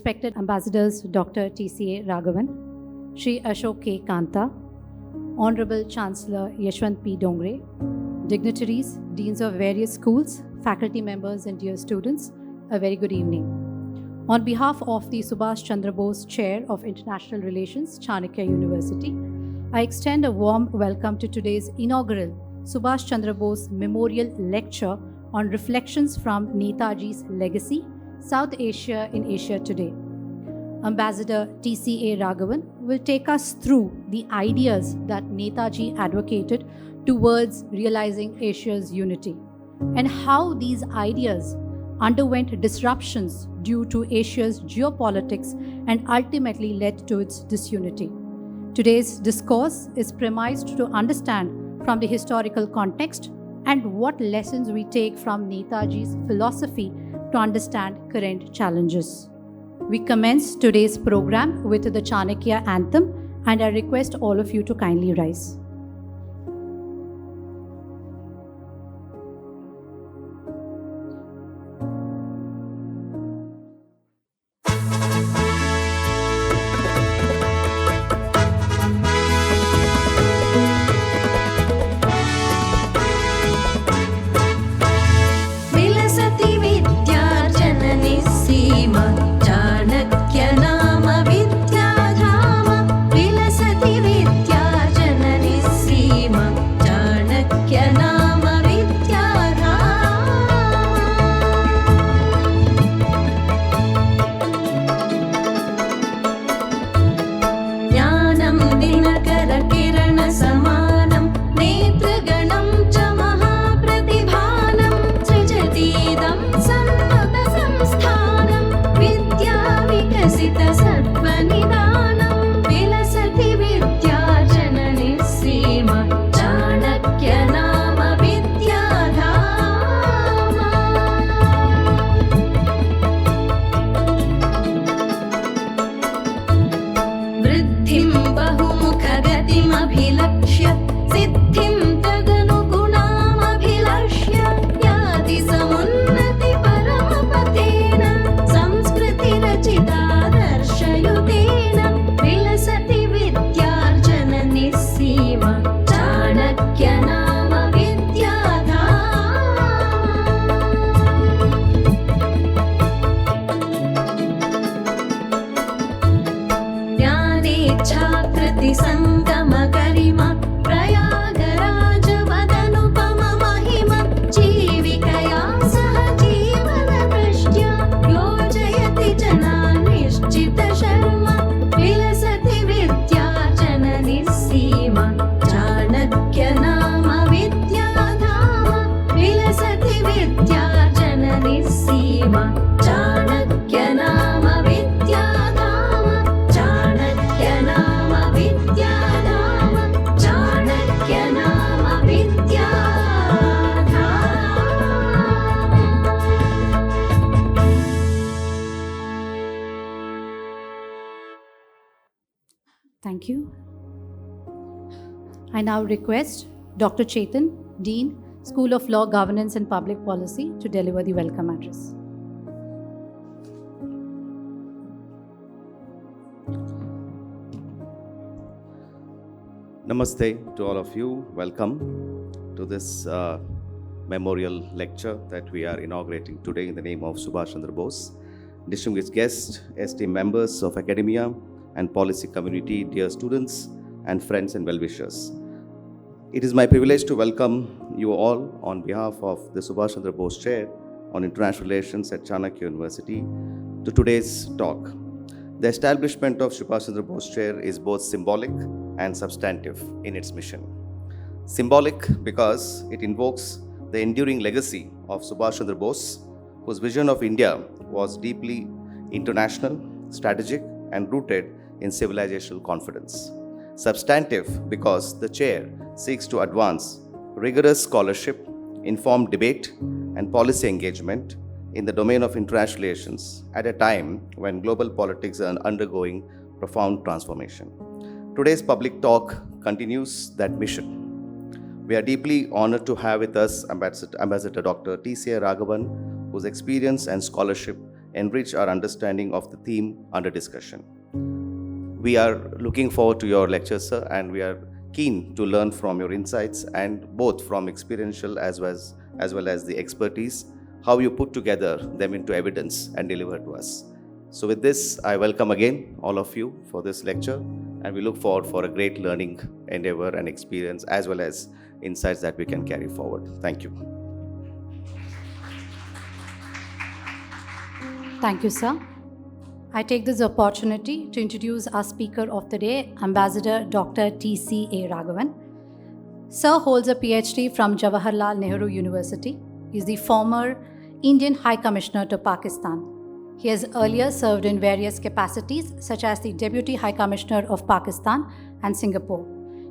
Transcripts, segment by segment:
respected ambassadors Dr. TCA Raghavan, Shri Ashok K. Kanta, Honorable Chancellor Yashwant P. Dongre, dignitaries, deans of various schools, faculty members, and dear students, a very good evening. On behalf of the Subhas Chandra Bose Chair of International Relations, Chanakya University, I extend a warm welcome to today's inaugural Subhas Chandra Bose Memorial Lecture on Reflections from Netaji's Legacy, South Asia in Asia Today. Ambassador TCA Raghavan will take us through the ideas that Netaji advocated towards realizing Asia's unity and how these ideas underwent disruptions due to Asia's geopolitics and ultimately led to its disunity. Today's discourse is premised to understand from the historical context and what lessons we take from Netaji's philosophy to understand current challenges. We commence today's program with the Chanakya anthem, and I request all of you to kindly rise. Thank you. I now request Dr. Chetan, Dean, School of Law, Governance and Public Policy, to deliver the welcome address. Namaste to all of you. Welcome to this memorial lecture that we are inaugurating today in the name of Subhas Chandra Bose. Distinguished guests, esteemed members of academia and policy community, dear students and friends and well-wishers. It is my privilege to welcome you all on behalf of the Subhas Chandra Bose Chair on International Relations at Chanakya University to today's talk. The establishment of Subhas Chandra Bose Chair is both symbolic and substantive in its mission. Symbolic because it invokes the enduring legacy of Subhas Chandra Bose, whose vision of India was deeply international, strategic, and rooted in civilizational confidence. Substantive because the chair seeks to advance rigorous scholarship, informed debate, and policy engagement in the domain of international relations at a time when global politics are undergoing profound transformation. Today's public talk continues that mission. We are deeply honored to have with us Ambassador Dr. TCA Raghavan, whose experience and scholarship enrich our understanding of the theme under discussion. We are looking forward to your lectures, sir, and we are keen to learn from your insights, and both from experiential as well as the expertise, how you put together them into evidence and deliver to us. So with this, I welcome again all of you for this lecture, and we look forward for a great learning endeavor and experience as well as insights that we can carry forward. Thank you. Thank you, sir. I take this opportunity to introduce our speaker of the day, Ambassador Dr. TCA Raghavan. Sir holds a PhD from Jawaharlal Nehru University. He is the former Indian High Commissioner to Pakistan. He has earlier served in various capacities, such as the Deputy High Commissioner of Pakistan and Singapore.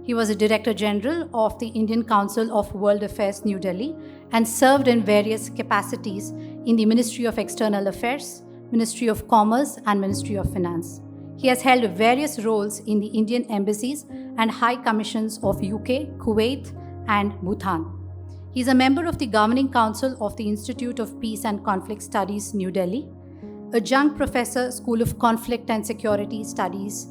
He was a Director General of the Indian Council of World Affairs, New Delhi, and served in various capacities in the Ministry of External Affairs, Ministry of Commerce, and Ministry of Finance. He has held various roles in the Indian embassies and high commissions of UK, Kuwait, and Bhutan. He is a member of the Governing Council of the Institute of Peace and Conflict Studies, New Delhi, adjunct professor, School of Conflict and Security Studies,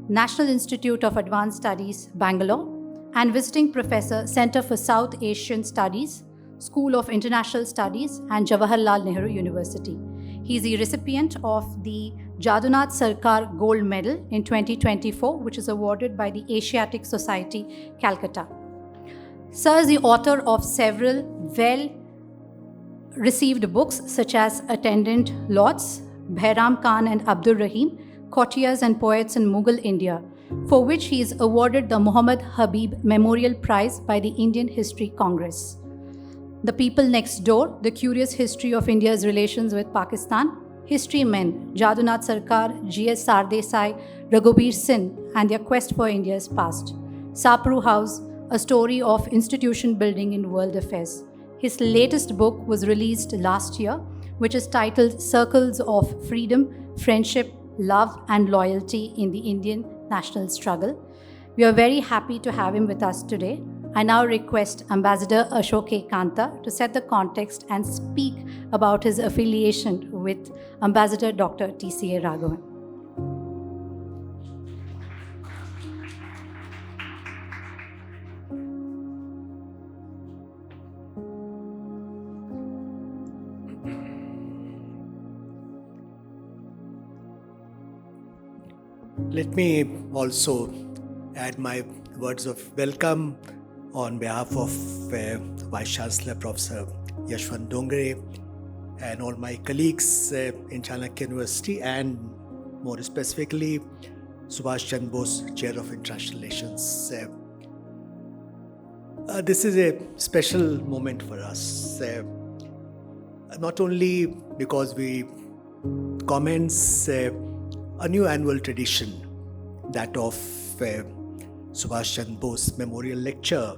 National Institute of Advanced Studies, Bangalore, and visiting professor, Center for South Asian Studies, School of International Studies, and Jawaharlal Nehru University. He is the recipient of the Jadunath Sarkar Gold Medal in 2024, which is awarded by the Asiatic Society, Calcutta. Sir is the author of several well-received books such as Attendant Lords, Bairam Khan and Abdur Rahim, Courtiers and Poets in Mughal India, for which he is awarded the Muhammad Habib Memorial Prize by the Indian History Congress. The People Next Door, The Curious History of India's Relations with Pakistan, History Men, Jadunath Sarkar, G.S. Sardesai, Raghubir Sin, and Their Quest for India's Past. Sapru House, A Story of Institution Building in World Affairs. His latest book was released last year, which is titled Circles of Freedom, Friendship, Love and Loyalty in the Indian National Struggle. We are very happy to have him with us today. I now request Ambassador Ashok K. Kanta to set the context and speak about his affiliation with Ambassador Dr. TCA Raghavan. Let me also add my words of welcome on behalf of Vice Chancellor Professor Yashwant Dongre and all my colleagues in Chanakya University, and more specifically Subhas Chandra Bose, Chair of International Relations. This is a special moment for us, not only because we commence a new annual tradition, that of Subhas Chandra Bose Memorial Lecture,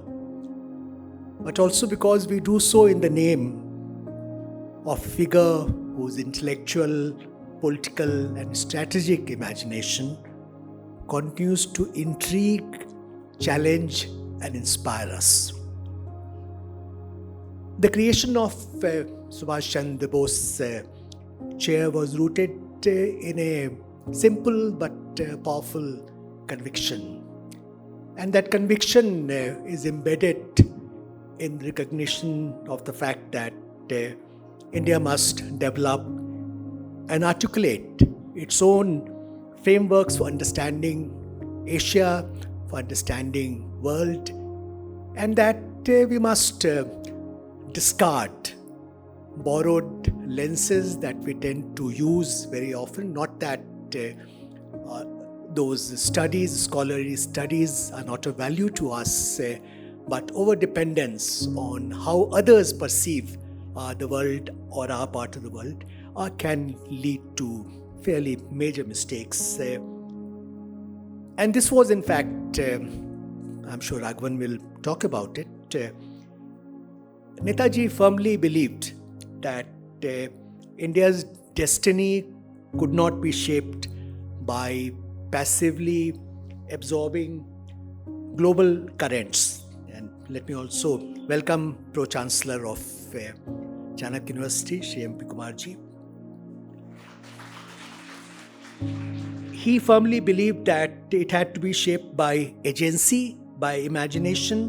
but also because we do so in the name of a figure whose intellectual, political and strategic imagination continues to intrigue, challenge and inspire us. The creation of Subhas Chandra Bose chair was rooted in a simple but powerful conviction, and that conviction is embedded in recognition of the fact that India must develop and articulate its own frameworks for understanding Asia, for understanding world, and that we must discard borrowed lenses that we tend to use very often. Not that those studies, scholarly studies, are not of value to us, but over-dependence on how others perceive the world or our part of the world can lead to fairly major mistakes. And this was, in fact, I'm sure Raghavan will talk about it. Netaji firmly believed that India's destiny could not be shaped by passively absorbing global currents. And let me also welcome Pro-Chancellor of Chanakya University, Shri M.P. Kumarji. he firmly believed that it had to be shaped by agency, by imagination,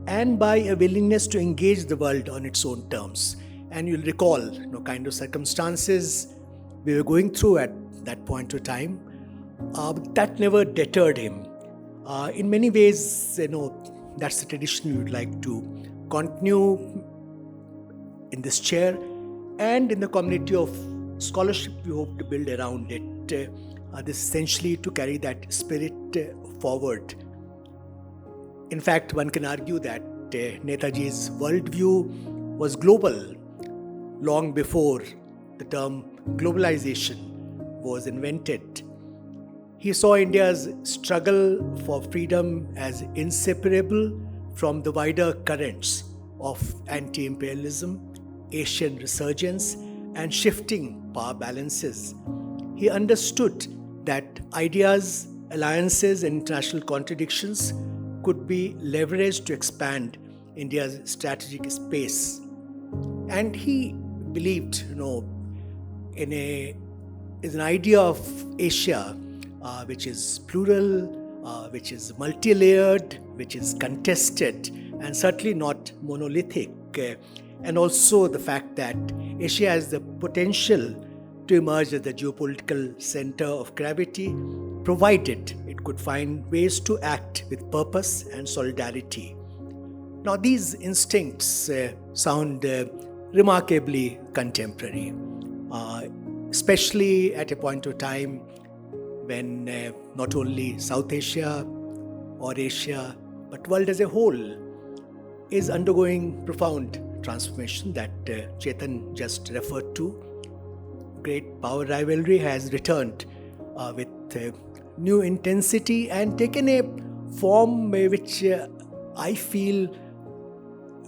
and by a willingness to engage the world on its own terms. And you'll recall, kind of circumstances we were going through at that point of time. That never deterred him. In many ways, that's the tradition we would like to continue in this chair, and in the community of scholarship we hope to build around it. This essentially to carry that spirit forward. In fact, one can argue that Netaji's worldview was global long before the term globalization was invented. He saw India's struggle for freedom as inseparable from the wider currents of anti-imperialism, Asian resurgence, and shifting power balances. He understood that ideas, alliances, and international contradictions could be leveraged to expand India's strategic space. And he believed, in an idea of Asia which is plural, which is multi-layered, which is contested, and certainly not monolithic. And also the fact that Asia has the potential to emerge as the geopolitical center of gravity, provided it could find ways to act with purpose and solidarity. Now, these instincts sound remarkably contemporary, especially at a point of time when not only South Asia or Asia, but world as a whole is undergoing profound transformation that Chetan just referred to. Great power rivalry has returned with new intensity and taken a form which I feel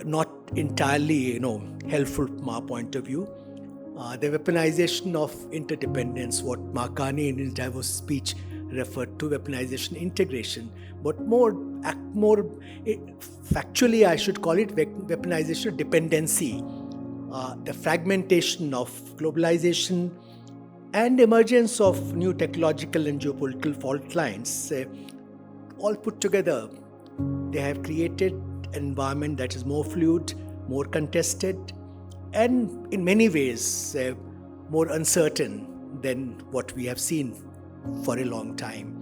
not entirely, helpful from our point of view. The weaponization of interdependence, what Markani in his diverse speech referred to, weaponization integration, but more factually I should call it weaponization of dependency, the fragmentation of globalization and emergence of new technological and geopolitical fault lines, all put together, they have created an environment that is more fluid, more contested, and in many ways more uncertain than what we have seen for a long time.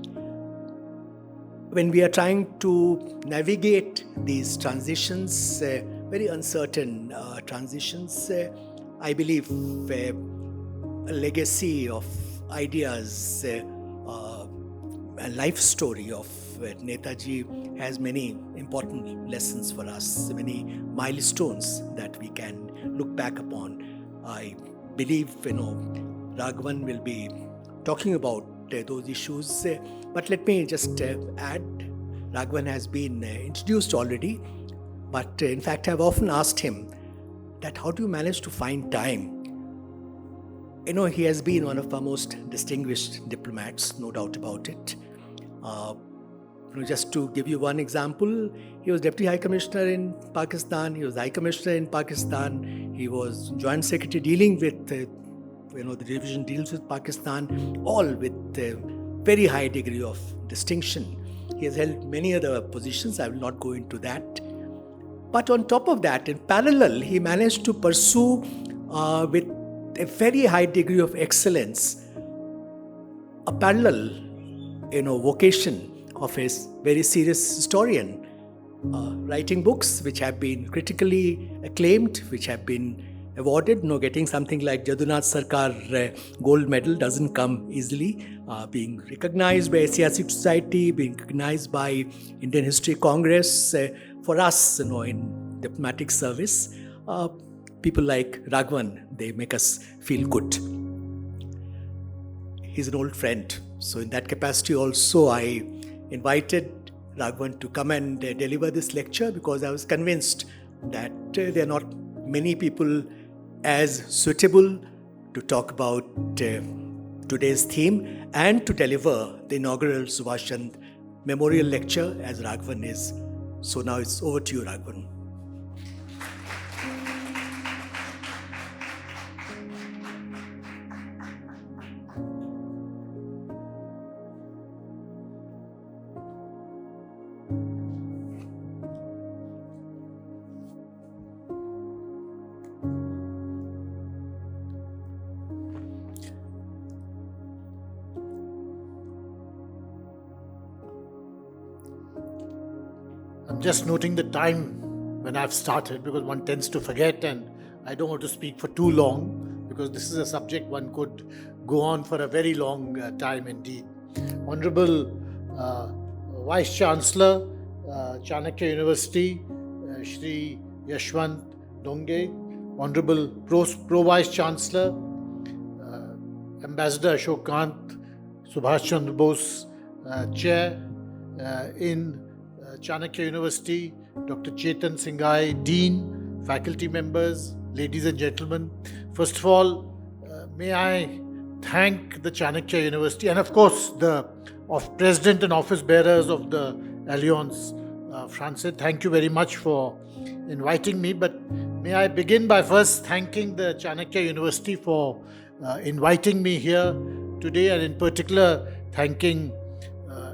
When we are trying to navigate these transitions, very uncertain transitions, I believe a legacy of ideas, a life story of Netaji has many important lessons for us, many milestones that we can look back upon. I believe Raghavan will be talking about those issues, but let me just add, Raghavan has been introduced already, but in fact I've often asked him that how do you manage to find time? He has been one of our most distinguished diplomats, no doubt about it. Just to give you one example, he was Deputy High Commissioner in Pakistan, he was High Commissioner in Pakistan, he was Joint Secretary dealing with, the division deals with Pakistan, all with a very high degree of distinction. He has held many other positions, I will not go into that. But on top of that, in parallel, he managed to pursue with a very high degree of excellence a parallel, vocation of a very serious historian, writing books which have been critically acclaimed, which have been awarded. Getting something like Jadunath Sarkar gold medal doesn't come easily. Being recognized by Asiatic Society, being recognized by Indian History Congress, for us, in diplomatic service, people like Raghavan, they make us feel good. He's an old friend, so in that capacity also I invited Raghavan to come and deliver this lecture because I was convinced that there are not many people as suitable to talk about today's theme and to deliver the inaugural Subhas Chandra Memorial Lecture as Raghavan is. So now it's over to you, Raghavan. I'm just noting the time when I've started because one tends to forget, and I don't want to speak for too long because this is a subject one could go on for a very long time indeed. Honorable Vice Chancellor, Chanakya University, Shri Yashwant Donge, Honorable Pro Vice Chancellor, Ambassador Ashok Kant, Subhas Chandra Bose, Chair in Chanakya University, Dr. Chetan Singhai, Dean, faculty members, ladies and gentlemen. First of all, may I thank the Chanakya University and of course the President and Office Bearers of the Alliance Française. Thank you very much for inviting me, but may I begin by first thanking the Chanakya University for inviting me here today, and in particular thanking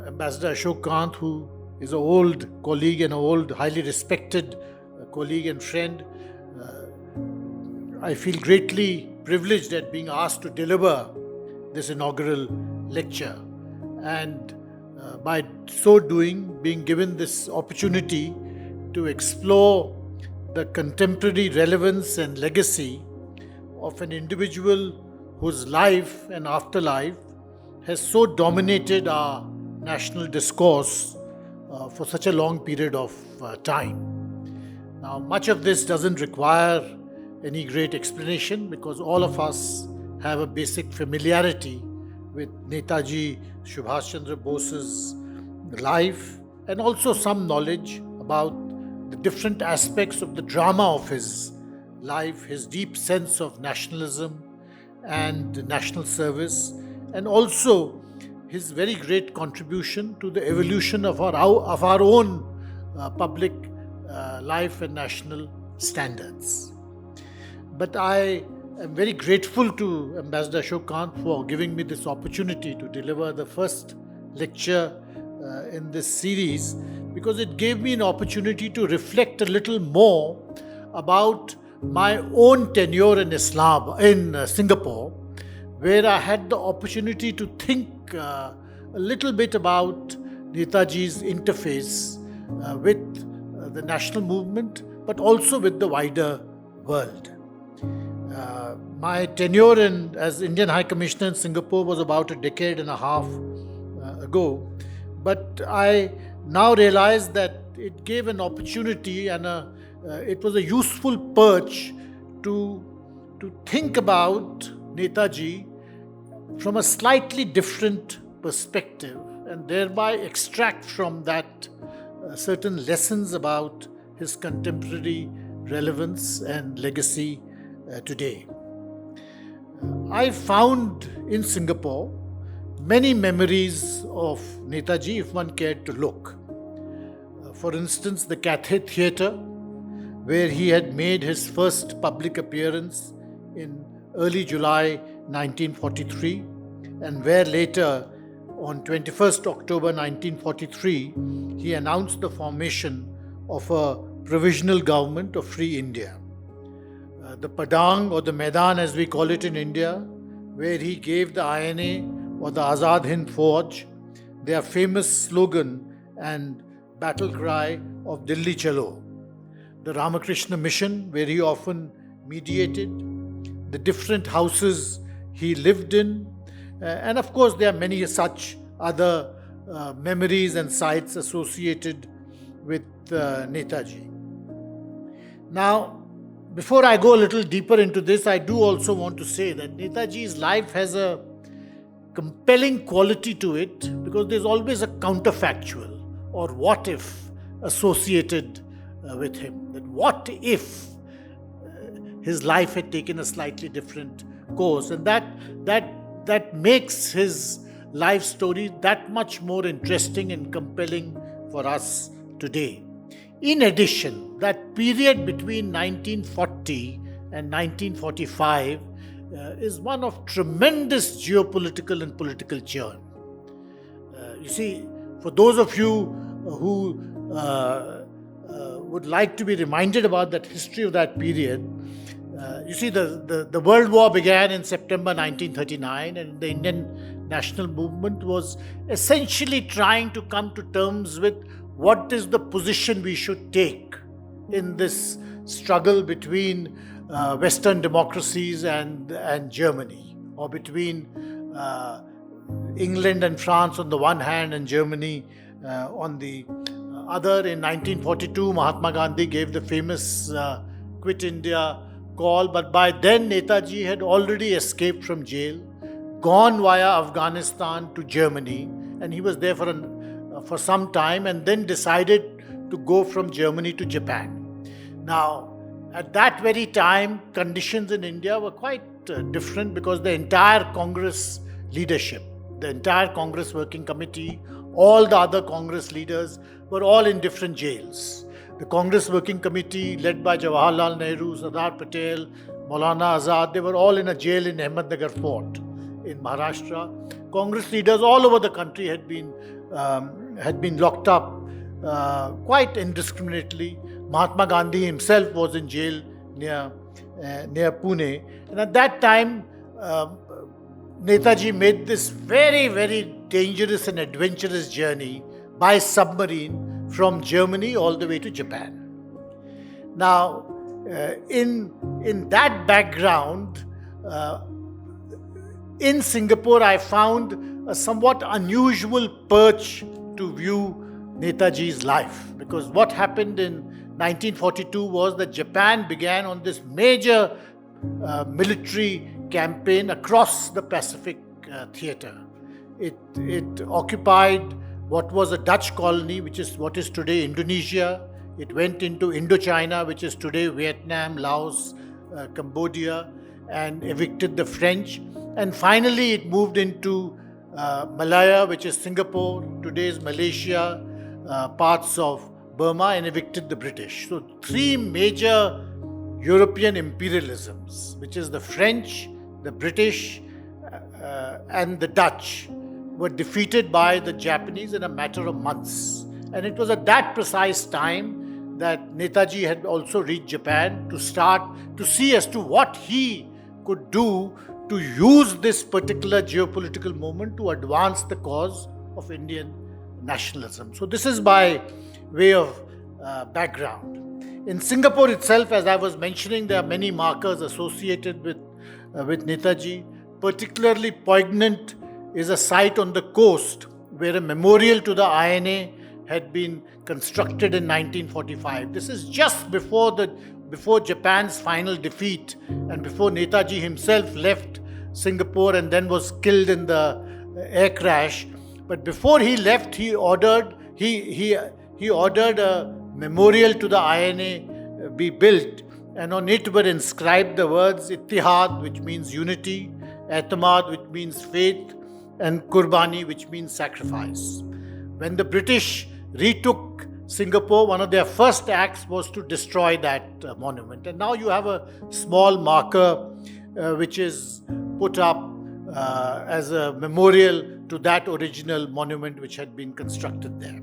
Ambassador Ashok Kant, who is an old colleague and an old, highly respected colleague and friend. I feel greatly privileged at being asked to deliver this inaugural lecture, and by so doing, being given this opportunity to explore the contemporary relevance and legacy of an individual whose life and afterlife has so dominated our national discourse for such a long period of time. Now, much of this doesn't require any great explanation because all of us have a basic familiarity with Netaji Subhas Chandra Bose's life and also some knowledge about the different aspects of the drama of his life, his deep sense of nationalism and national service, and also his very great contribution to the evolution of our own public life and national standards. But I am very grateful to Ambassador Ashok Kant for giving me this opportunity to deliver the first lecture in this series, because it gave me an opportunity to reflect a little more about my own tenure in Singapore, where I had the opportunity to think a little bit about Netaji's interface with the national movement, but also with the wider world. My tenure as Indian High Commissioner in Singapore was about a decade and a half ago, but I now realize that it gave an opportunity and it was a useful perch to think about Netaji from a slightly different perspective and thereby extract from that certain lessons about his contemporary relevance and legacy today. I found in Singapore many memories of Netaji if one cared to look. For instance, the Cathay Theatre, where he had made his first public appearance in early July 1943, and where later, on 21st October 1943, he announced the formation of a provisional government of Free India. The Padang, or the Maidan as we call it in India, where he gave the INA or the Azad Hind Fauj their famous slogan and battle cry of Delhi Chalo. The Ramakrishna Mission, where he often mediated, the different houses he lived in, and of course there are many such other memories and sites associated with Netaji. Now, before I go a little deeper into this, I do also want to say that Netaji's life has a compelling quality to it because there's always a counterfactual or what if associated with him. That what if his life had taken a slightly different course, and that makes his life story that much more interesting and compelling for us today. In addition, that period between 1940 and 1945 is one of tremendous geopolitical and political churn. You see, for those of you who would like to be reminded about that history of that period, you see, the World War began in September 1939, and the Indian national movement was essentially trying to come to terms with what is the position we should take in this struggle between Western democracies and Germany, or between England and France on the one hand and Germany on the other. In 1942, Mahatma Gandhi gave the famous Quit India call, but by then Netaji had already escaped from jail, gone via Afghanistan to Germany, and he was there for some time, and then decided to go from Germany to Japan. Now, at that very time, conditions in India were quite different, because the entire Congress leadership, the entire Congress Working Committee, all the other Congress leaders were all in different jails. The Congress Working Committee, led by Jawaharlal Nehru, Sardar Patel, Maulana Azad, they were all in a jail in Ahmednagar Fort in Maharashtra. Congress leaders all over the country had been locked up quite indiscriminately. Mahatma Gandhi himself was in jail near Pune. And at that time, Netaji made this very, very dangerous and adventurous journey by submarine from Germany all the way to Japan. Now, in that background, in Singapore, I found a somewhat unusual perch to view Netaji's life, because what happened in 1942 was that Japan began on this major military campaign across the Pacific theatre. It occupied what was a Dutch colony, which is what is today Indonesia. It went into Indochina, which is today Vietnam, Laos, Cambodia, and evicted the French. And finally, it moved into Malaya, which is Singapore, today's Malaysia, parts of Burma, and evicted the British. So, three major European imperialisms, which is the French, the British, and the Dutch, were defeated by the Japanese in a matter of months. And it was at that precise time that Netaji had also reached Japan to start to see as to what he could do to use this particular geopolitical moment to advance the cause of Indian nationalism. So this is by way of background. In Singapore itself, as I was mentioning, there are many markers associated with Netaji. Particularly poignant is a site on the coast where a memorial to the INA had been constructed in 1945. This is just before Japan's final defeat and before Netaji himself left Singapore and then was killed in the air crash. But before he left, he ordered a memorial to the INA be built, and on it were inscribed the words Ittihad, which means unity, Etamad, which means faith, and Qurbani, which means sacrifice. When the British retook Singapore, one of their first acts was to destroy that monument. And now you have a small marker which is put up as a memorial to that original monument which had been constructed there.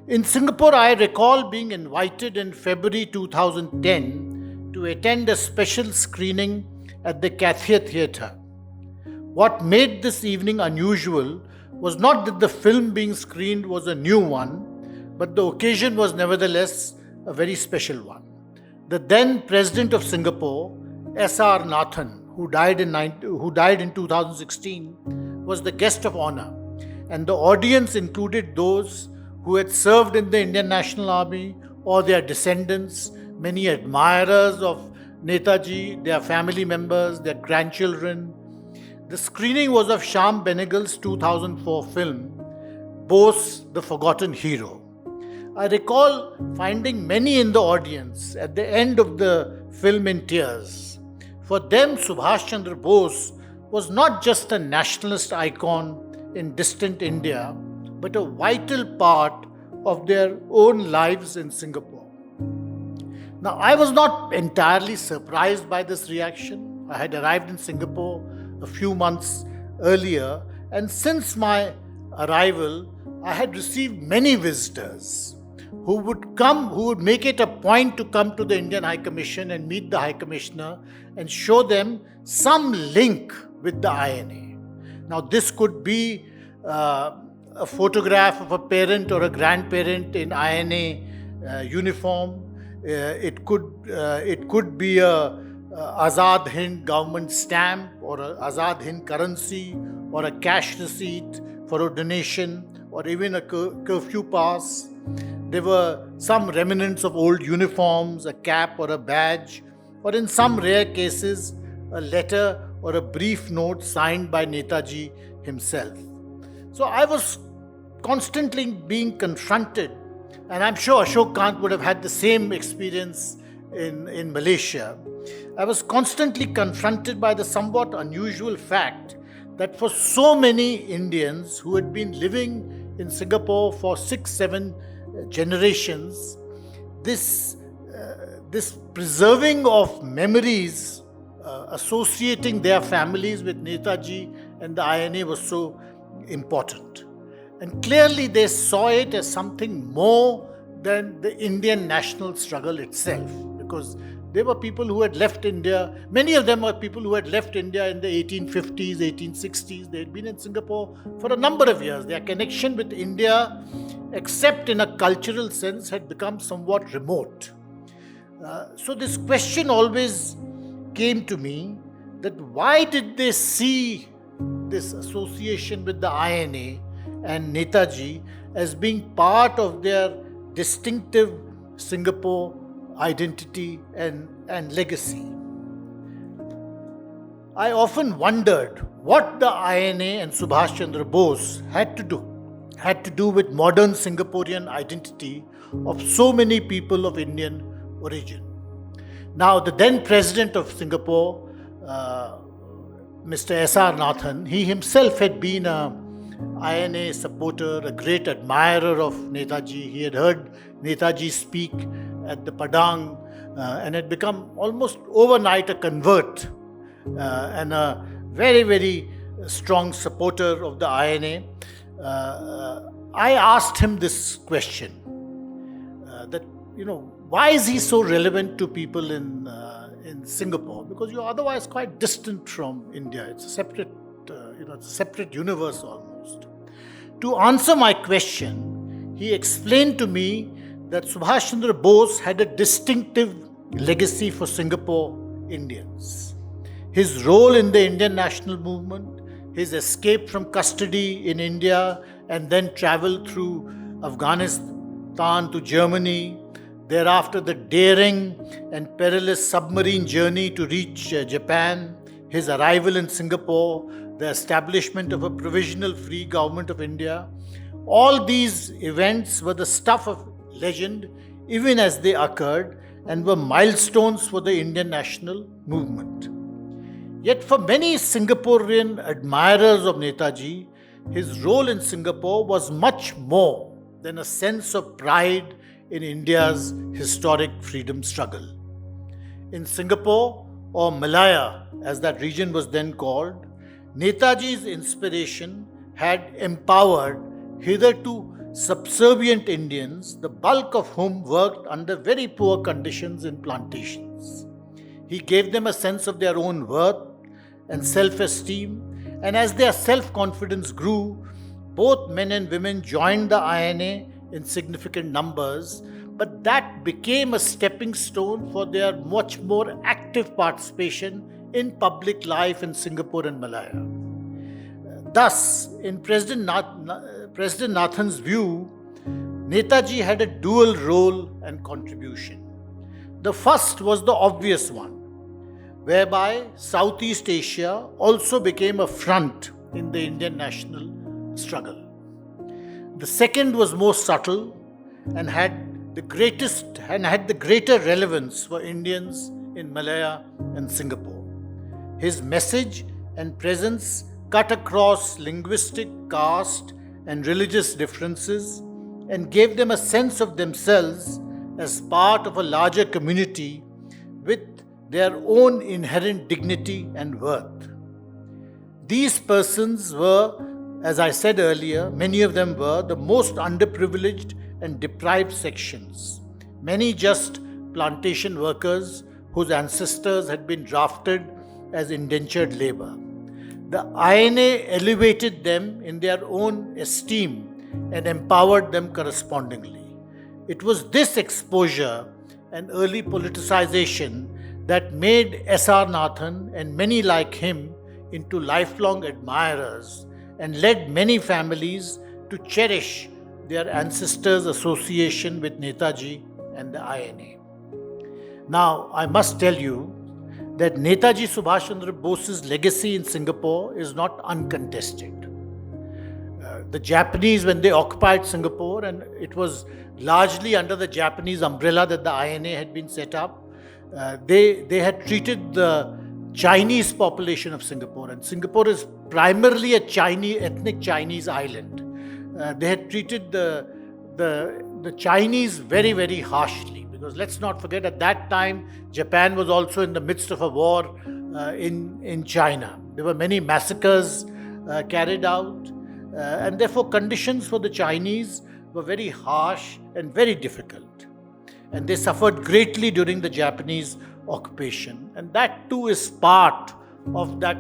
In Singapore, I recall being invited in February 2010 to attend a special screening at the Cathay Theatre. What made this evening unusual was not that the film being screened was a new one, but the occasion was nevertheless a very special one. The then President of Singapore, S.R. Nathan, who died in 2016, was the guest of honor, and the audience included those who had served in the Indian National Army or their descendants, many admirers of Netaji, their family members, their grandchildren. The screening was of Shyam Benegal's 2004 film, Bose, the Forgotten Hero. I recall finding many in the audience at the end of the film in tears. For them, Subhas Chandra Bose was not just a nationalist icon in distant India, but a vital part of their own lives in Singapore. Now, I was not entirely surprised by this reaction. I had arrived in Singapore a few months earlier, and since my arrival, I had received many visitors who would make it a point to come to the Indian High Commission and meet the High Commissioner and show them some link with the INA. Now, this could be a photograph of a parent or a grandparent in INA uniform. It could be a Azad Hind government stamp, or a Azad Hind currency, or a cash receipt for a donation, or even a curfew pass. There were some remnants of old uniforms, a cap or a badge, or in some rare cases, a letter or a brief note signed by Netaji himself. So I was constantly being confronted, and I'm sure Ashok Kant would have had the same experience in Malaysia. I was constantly confronted by the somewhat unusual fact that for so many Indians who had been living in Singapore for 6-7 generations, this preserving of memories associating their families with Netaji and the INA was so important. And clearly they saw it as something more than the Indian national struggle itself, because they were people who had left India. Many of them were people who had left India in the 1850s, 1860s. They had been in Singapore for a number of years. Their connection with India, except in a cultural sense, had become somewhat remote. So this question always came to me, that why did they see this association with the INA and Netaji as being part of their distinctive Singapore identity and legacy? I often wondered what the INA and Subhas Chandra Bose had to do with modern Singaporean identity of so many people of Indian origin. Now, the then president of Singapore, Mr. S.R. Nathan, he himself had been a INA supporter, a great admirer of Netaji. He had heard Netaji speak at the Padang and had become almost overnight a convert and a very, very strong supporter of the INA. I asked him this question, that, why is he so relevant to people in Singapore? Because you're otherwise quite distant from India. It's a separate universe almost. To answer my question, he explained to me that Subhas Chandra Bose had a distinctive legacy for Singapore Indians. His role in the Indian national movement, his escape from custody in India and then travel through Afghanistan to Germany, thereafter the daring and perilous submarine journey to reach Japan, his arrival in Singapore, the establishment of a provisional free government of India, all these events were the stuff of legend even as they occurred, and were milestones for the Indian national movement. Yet for many Singaporean admirers of Netaji, his role in Singapore was much more than a sense of pride in India's historic freedom struggle. In Singapore, or Malaya as that region was then called, Netaji's inspiration had empowered hitherto subservient Indians, the bulk of whom worked under very poor conditions in plantations. He gave them a sense of their own worth and self-esteem, and as their self-confidence grew, both men and women joined the INA in significant numbers, but that became a stepping stone for their much more active participation in public life in Singapore and Malaya. Thus, in President Nathan's view, Netaji had a dual role and contribution. The first was the obvious one, whereby Southeast Asia also became a front in the Indian national struggle. The second was more subtle and had the greater relevance for Indians in Malaya and Singapore. His message and presence cut across linguistic, caste, and religious differences and gave them a sense of themselves as part of a larger community with their own inherent dignity and worth. These persons were, as I said earlier, many of them were the most underprivileged and deprived sections, many just plantation workers whose ancestors had been drafted as indentured labor. the INA elevated them in their own esteem and empowered them correspondingly. It was this exposure and early politicization that made S.R. Nathan and many like him into lifelong admirers and led many families to cherish their ancestors' association with Netaji and the INA. Now, I must tell you that Netaji Subhas Chandra Bose's legacy in Singapore is not uncontested. The Japanese, when they occupied Singapore, and it was largely under the Japanese umbrella that the INA had been set up, they had treated the Chinese population of Singapore, and Singapore is primarily a ethnic Chinese island. They had treated the Chinese very, very harshly, because let's not forget, at that time Japan was also in the midst of a war in China. There were many massacres carried out, and therefore conditions for the Chinese were very harsh and very difficult, and they suffered greatly during the Japanese occupation, and that too is part of that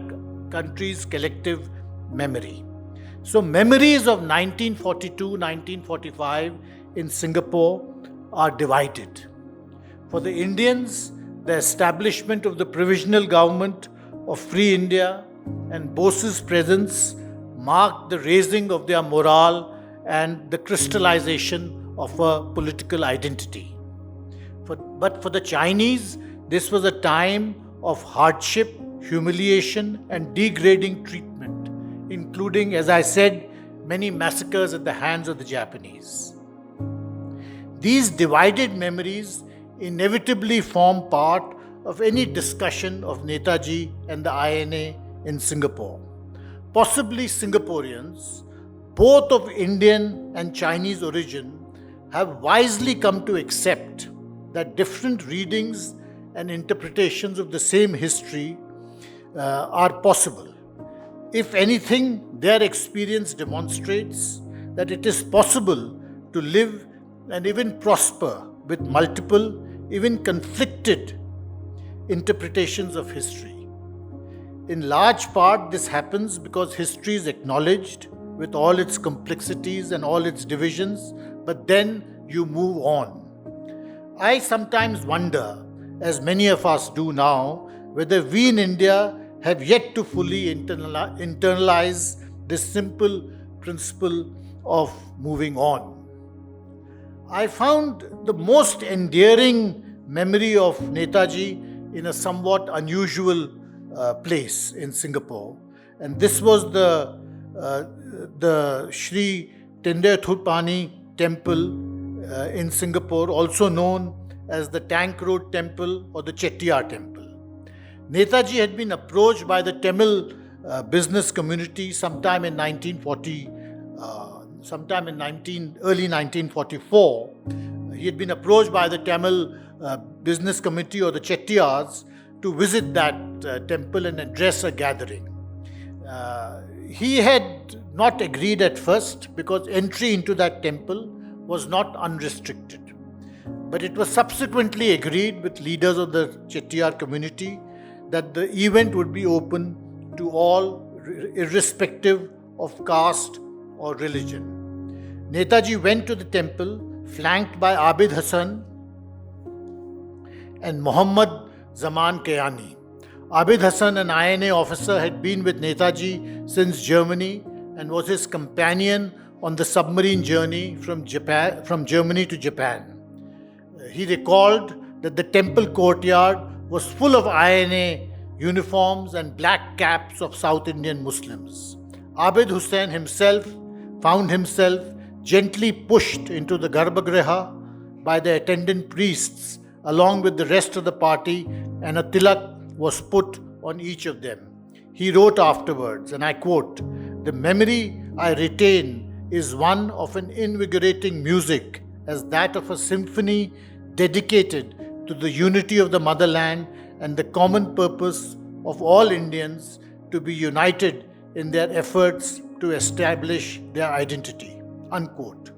country's collective memory. So memories of 1942, 1945 in Singapore are divided. For the Indians, the establishment of the provisional government of Free India and Bose's presence marked the raising of their morale and the crystallization of a political identity. But for the Chinese, this was a time of hardship, humiliation, and degrading treatment, including, as I said, many massacres at the hands of the Japanese. These divided memories inevitably form part of any discussion of Netaji and the INA in Singapore. Possibly Singaporeans, both of Indian and Chinese origin, have wisely come to accept that different readings and interpretations of the same history are possible. If anything, their experience demonstrates that it is possible to live and even prosper with multiple, even conflicted interpretations of history. In large part, this happens because history is acknowledged with all its complexities and all its divisions, but then you move on. I sometimes wonder, as many of us do now, whether we in India have yet to fully internalize this simple principle of moving on. I found the most endearing memory of Netaji in a somewhat unusual place in Singapore, and this was the Sri Tendayathupani temple in Singapore, also known as the Tank Road Temple or the Chettiar Temple. Netaji had been approached by the Tamil business community sometime in early 1944. He had been approached by the Tamil business committee or the Chettiars to visit that temple and address a gathering. He had not agreed at first because entry into that temple was not unrestricted. But it was subsequently agreed with leaders of the Chettiar community that the event would be open to all, irrespective of caste or religion. Netaji went to the temple, flanked by Abid Hassan and Muhammad Zaman Kayani. Abid Hassan, an INA officer, had been with Netaji since Germany and was his companion on the submarine journey from Germany to Japan. He recalled that the temple courtyard was full of INA uniforms and black caps of South Indian Muslims. Abid Hussain himself found himself gently pushed into the Garbhagriha by the attendant priests along with the rest of the party, and a tilak was put on each of them. He wrote afterwards, and I quote, "The memory I retain is one of an invigorating music as that of a symphony dedicated to the unity of the motherland and the common purpose of all Indians to be united in their efforts to establish their identity." Unquote.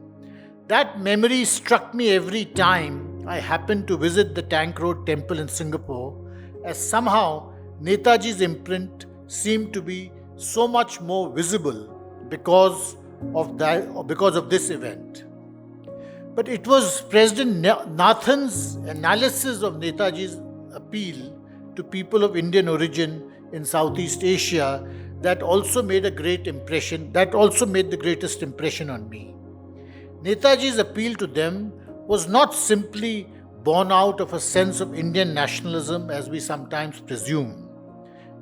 That memory struck me every time I happened to visit the Tank Road Temple in Singapore, as somehow Netaji's imprint seemed to be so much more visible because of this event. But it was President Nathan's analysis of Netaji's appeal to people of Indian origin in Southeast Asia that also made the greatest impression on me. Netaji's appeal to them was not simply born out of a sense of Indian nationalism as we sometimes presume.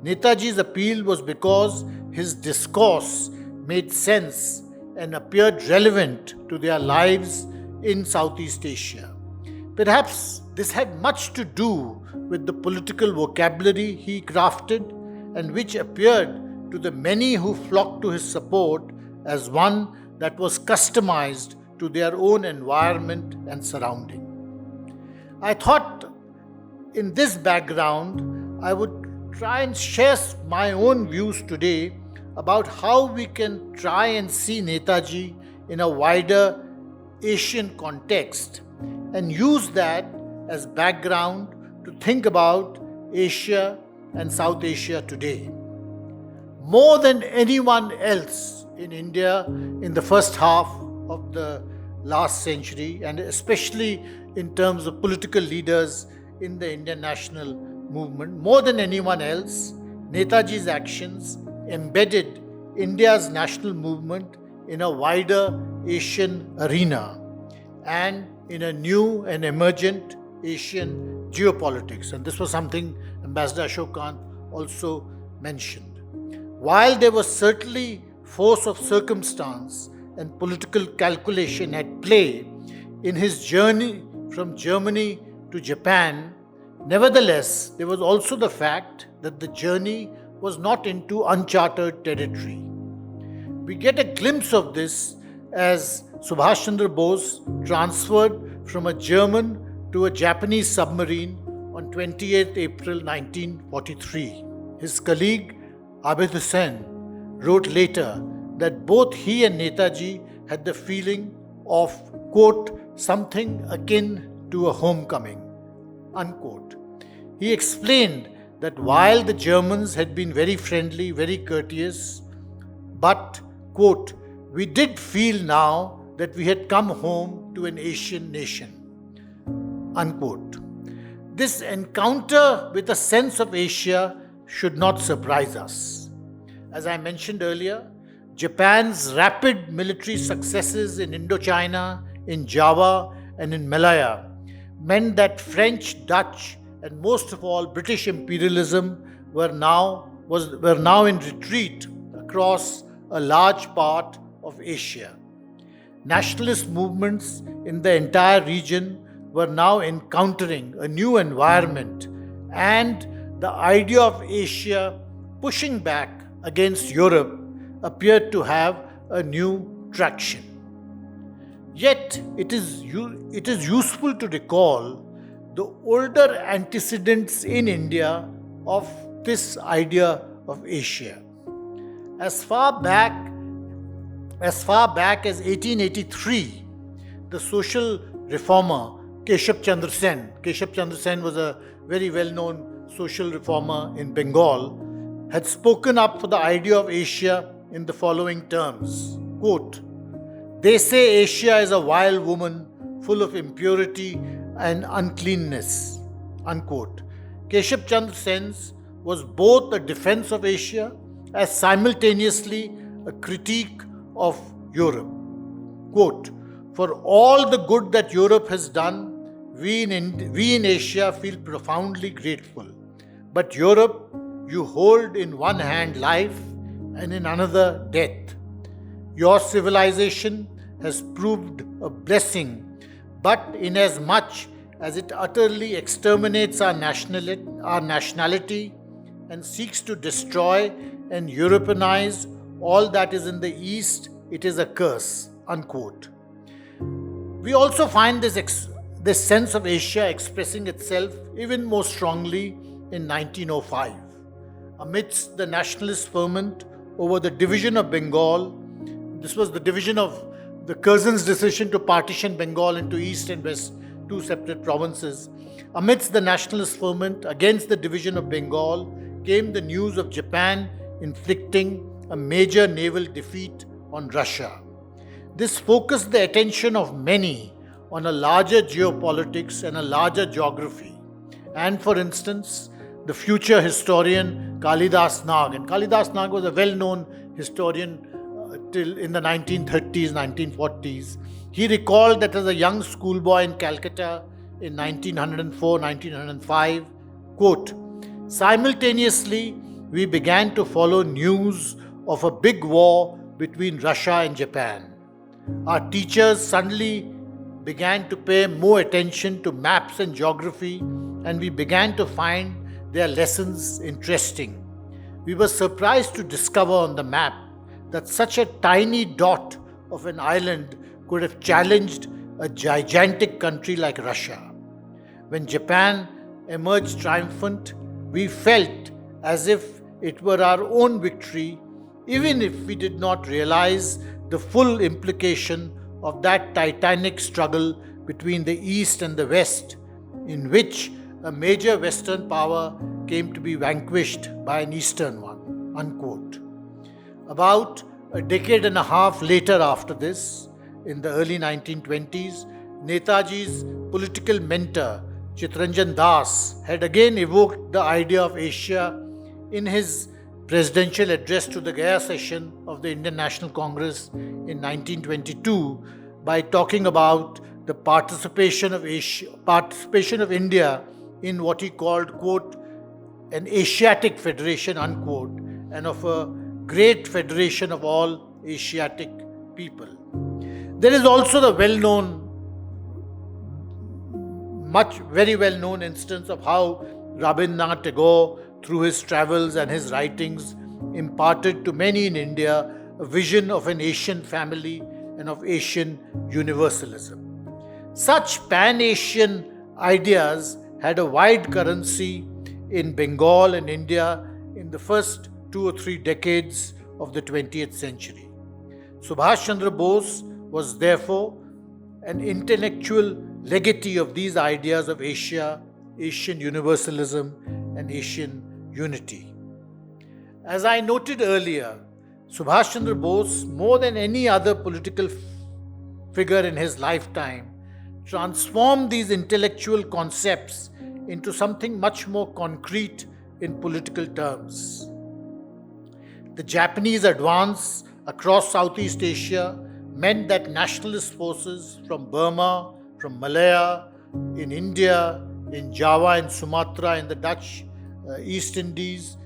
Netaji's appeal was because his discourse made sense and appeared relevant to their lives in Southeast Asia. Perhaps this had much to do with the political vocabulary he crafted and which appeared to the many who flocked to his support as one that was customized to their own environment and surrounding. I thought in this background I would try and share my own views today about how we can try and see Netaji in a wider Asian context and use that as background to think about Asia and South Asia today. More than anyone else in India in the first half of the last century, and especially in terms of political leaders in the Indian national movement, more than anyone else, Netaji's actions embedded India's national movement in a wider Asian arena and in a new and emergent Asian geopolitics. And this was something Ambassador Ashok Kant also mentioned. While there was certainly force of circumstance and political calculation at play in his journey from Germany to Japan, nevertheless, there was also the fact that the journey was not into uncharted territory. We get a glimpse of this as Subhas Chandra Bose transferred from a German to a Japanese submarine on 28 April 1943. His colleague Abid Hussain wrote later that both he and Netaji had the feeling of, quote, something akin to a homecoming, unquote. He explained that while the Germans had been very friendly, very courteous, but, quote, we did feel now that we had come home to an Asian nation, unquote. This encounter with a sense of Asia should not surprise us. As I mentioned earlier, Japan's rapid military successes in Indochina, in Java, and in Malaya meant that French, Dutch, and most of all British imperialism were now in retreat across a large part of Asia. Nationalist movements in the entire region were now encountering a new environment, and the idea of Asia pushing back against Europe appeared to have a new traction. Yet it is useful to recall the older antecedents in India of this idea of Asia. As far back as 1883, the social reformer Keshav Chandra Sen was a very well-known social reformer in Bengal, had spoken up for the idea of Asia in the following terms, quote, they say Asia is a wild woman full of impurity and uncleanness, unquote. Keshav Chandra Sen was both a defense of Asia as simultaneously a critique of Europe. Quote, for all the good that Europe has done, we in Asia feel profoundly grateful. But Europe, you hold in one hand life and in another death. Your civilization has proved a blessing, but inasmuch as it utterly exterminates our nationality and seeks to destroy and Europeanize all that is in the East, it is a curse, unquote. We also find this sense of Asia expressing itself even more strongly in 1905. Amidst the nationalist ferment over the division of Bengal, this was the division of the Curzon's decision to partition Bengal into East and West, two separate provinces. Amidst the nationalist ferment against the division of Bengal came the news of Japan inflicting a major naval defeat on Russia. This focused the attention of many on a larger geopolitics and a larger geography. And for instance, the future historian Kalidas Nag, and Kalidas Nag was a well-known historian till in the 1930s, 1940s. He recalled that as a young schoolboy in Calcutta in 1904, 1905, quote, simultaneously we began to follow news of a big war between Russia and Japan. Our teachers suddenly began to pay more attention to maps and geography, and we began to find their lessons interesting. We were surprised to discover on the map that such a tiny dot of an island could have challenged a gigantic country like Russia. When Japan emerged triumphant, we felt as if it were our own victory, even if we did not realize the full implication of that titanic struggle between the East and the West, in which a major Western power came to be vanquished by an Eastern one. Unquote. About a decade and a half later after this, in the early 1920s, Netaji's political mentor, Chittaranjan Das, had again evoked the idea of Asia in his presidential address to the Gaya session of the Indian National Congress in 1922 by talking about the participation of India in what he called, quote, an Asiatic federation, unquote, and of a great federation of all Asiatic people. There is also the very well known instance of how Rabindranath Tagore, through his travels and his writings, imparted to many in India a vision of an Asian family and of Asian universalism. Such pan-Asian ideas had a wide currency in Bengal and India in the first 2 or 3 decades of the 20th century. Subhas Chandra Bose was therefore an intellectual legatee of these ideas of Asia, Asian universalism, and Asian unity. As I noted earlier, Subhas Chandra Bose, more than any other political figure in his lifetime, transformed these intellectual concepts into something much more concrete in political terms. The Japanese advance across Southeast Asia meant that nationalist forces from Burma, from Malaya, in India, in Java and Sumatra, in the Dutch East Indies,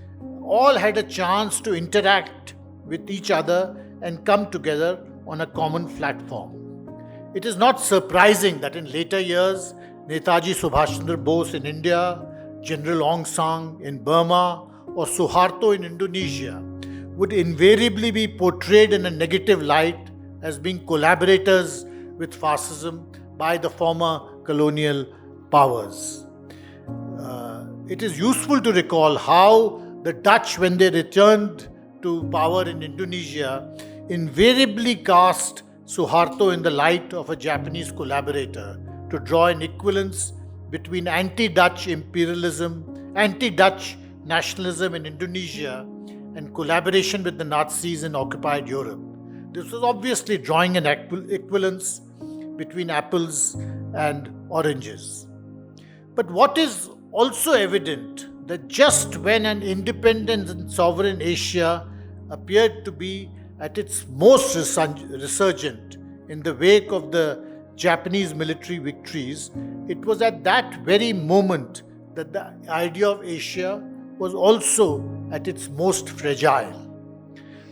all had a chance to interact with each other and come together on a common platform. It is not surprising that in later years, Netaji Subhash Chandra Bose in India, General Aung San in Burma, or Suharto in Indonesia would invariably be portrayed in a negative light as being collaborators with fascism by the former colonial powers. It is useful to recall how the Dutch, when they returned to power in Indonesia, invariably cast Suharto in the light of a Japanese collaborator to draw an equivalence between anti-Dutch imperialism, anti-Dutch nationalism in Indonesia, and collaboration with the Nazis in occupied Europe. This was obviously drawing an equivalence between apples and oranges. But what is also evident that just when an independent and sovereign Asia appeared to be at its most resurgent in the wake of the Japanese military victories, it was at that very moment that the idea of Asia was also at its most fragile.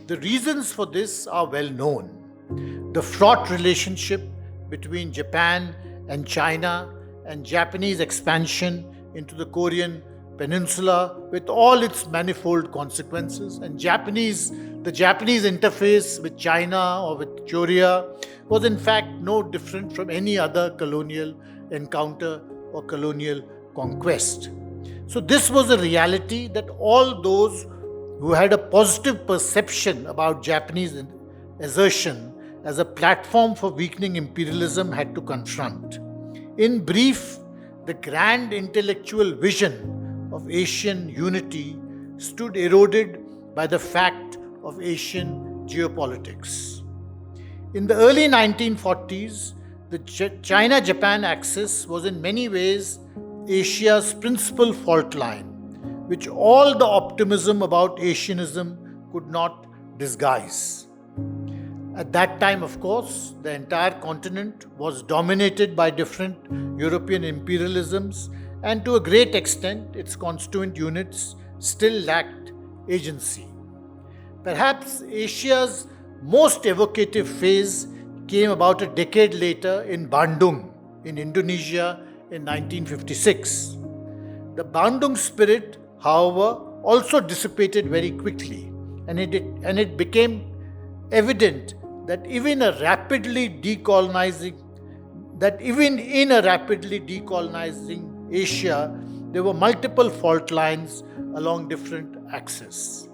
The reasons for this are well known. The fraught relationship between Japan and China and Japanese expansion into the Korean Peninsula with all its manifold consequences, and the Japanese interface with China or with Korea was in fact no different from any other colonial encounter or colonial conquest. So this was a reality that all those who had a positive perception about Japanese assertion as a platform for weakening imperialism had to confront. In brief, the grand intellectual vision of Asian unity stood eroded by the fact of Asian geopolitics. In the early 1940s, the China-Japan axis was in many ways Asia's principal fault line, which all the optimism about Asianism could not disguise. At that time, of course, the entire continent was dominated by different European imperialisms, and to a great extent, its constituent units still lacked agency. Perhaps Asia's most evocative phase came about a decade later in Bandung, in Indonesia, in 1956. The Bandung spirit, however, also dissipated very quickly, and it became evident that even in a rapidly decolonizing Asia, there were multiple fault lines along different axes.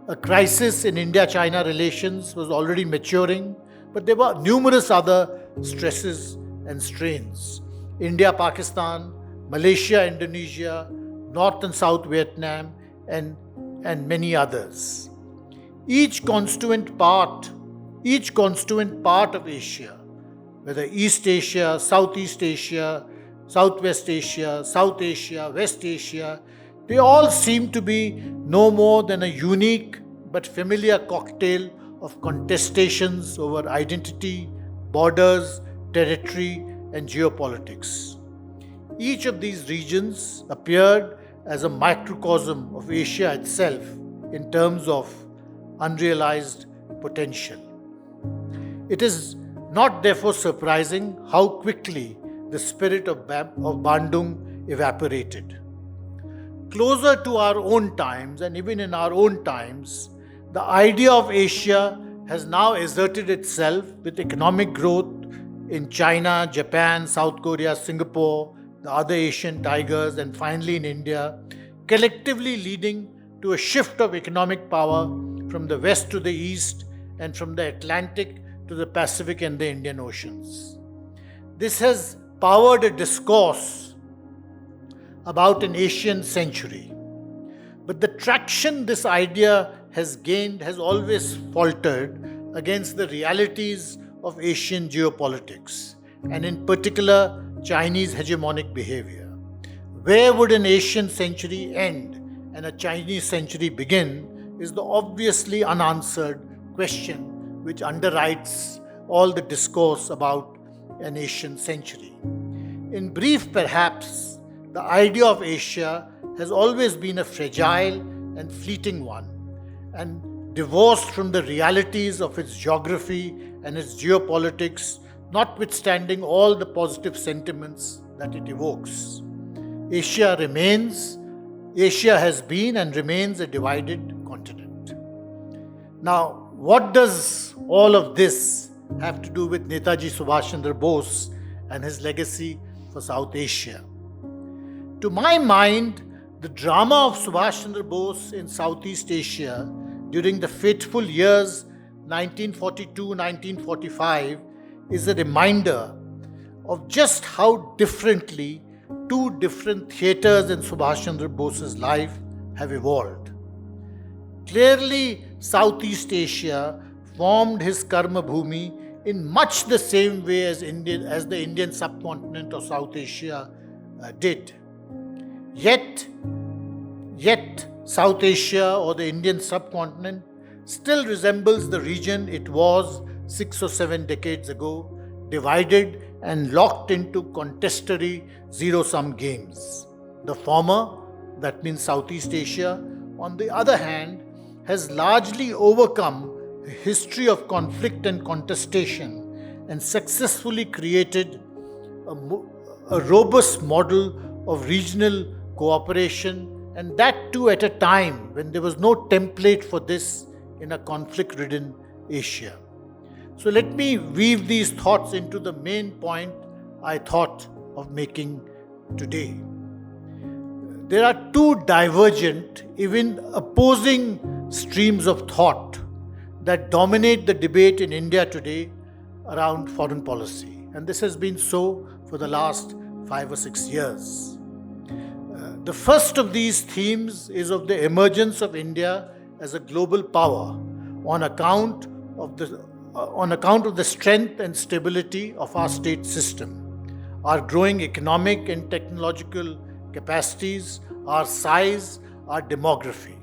A crisis in India-China relations was already maturing, but there were numerous other stresses and strains. India-Pakistan, Malaysia-Indonesia, North and South Vietnam, and many others. Each constituent part of Asia, whether East Asia, Southeast Asia, Southwest Asia, South Asia, West Asia, they all seem to be no more than a unique but familiar cocktail of contestations over identity, borders, territory, and geopolitics. Each of these regions appeared as a microcosm of Asia itself in terms of unrealized potential. It is not therefore surprising how quickly the spirit of Bandung evaporated. Closer to our own times, and even in our own times, the idea of Asia has now asserted itself with economic growth in China, Japan, South Korea, Singapore, the other Asian tigers, and finally in India, collectively leading to a shift of economic power from the west to the east and from the Atlantic to the Pacific and the Indian Oceans. This has powered a discourse about an Asian century. But the traction this idea has gained has always faltered against the realities of Asian geopolitics, and in particular, Chinese hegemonic behavior. Where would an Asian century end and a Chinese century begin is the obviously unanswered question which underwrites all the discourse about an Asian century. In brief, perhaps, the idea of Asia has always been a fragile and fleeting one, and divorced from the realities of its geography and its geopolitics, notwithstanding all the positive sentiments that it evokes. Asia has been and remains a divided continent. Now, what does all of this have to do with Netaji Subhas Chandra Bose and his legacy for South Asia? To my mind, the drama of Subhas Chandra Bose in Southeast Asia during the fateful years 1942-1945 is a reminder of just how differently two different theatres in Subhas Chandra Bose's life have evolved. Clearly, Southeast Asia formed his karma bhumi in much the same way as the Indian subcontinent or South Asia did. Yet, South Asia or the Indian subcontinent still resembles the region it was 6 or 7 decades ago, divided and locked into contestatory zero-sum games. The former, that means Southeast Asia, on the other hand, has largely overcome a history of conflict and contestation and successfully created a robust model of regional cooperation, and that too at a time when there was no template for this in a conflict-ridden Asia. So let me weave these thoughts into the main point I thought of making today. There are two divergent, even opposing streams of thought that dominate the debate in India today around foreign policy. And this has been so for the last 5 or 6 years. The first of these themes is of the emergence of India as a global power, on account of the strength and stability of our state system, our growing economic and technological capacities, our size, our demography.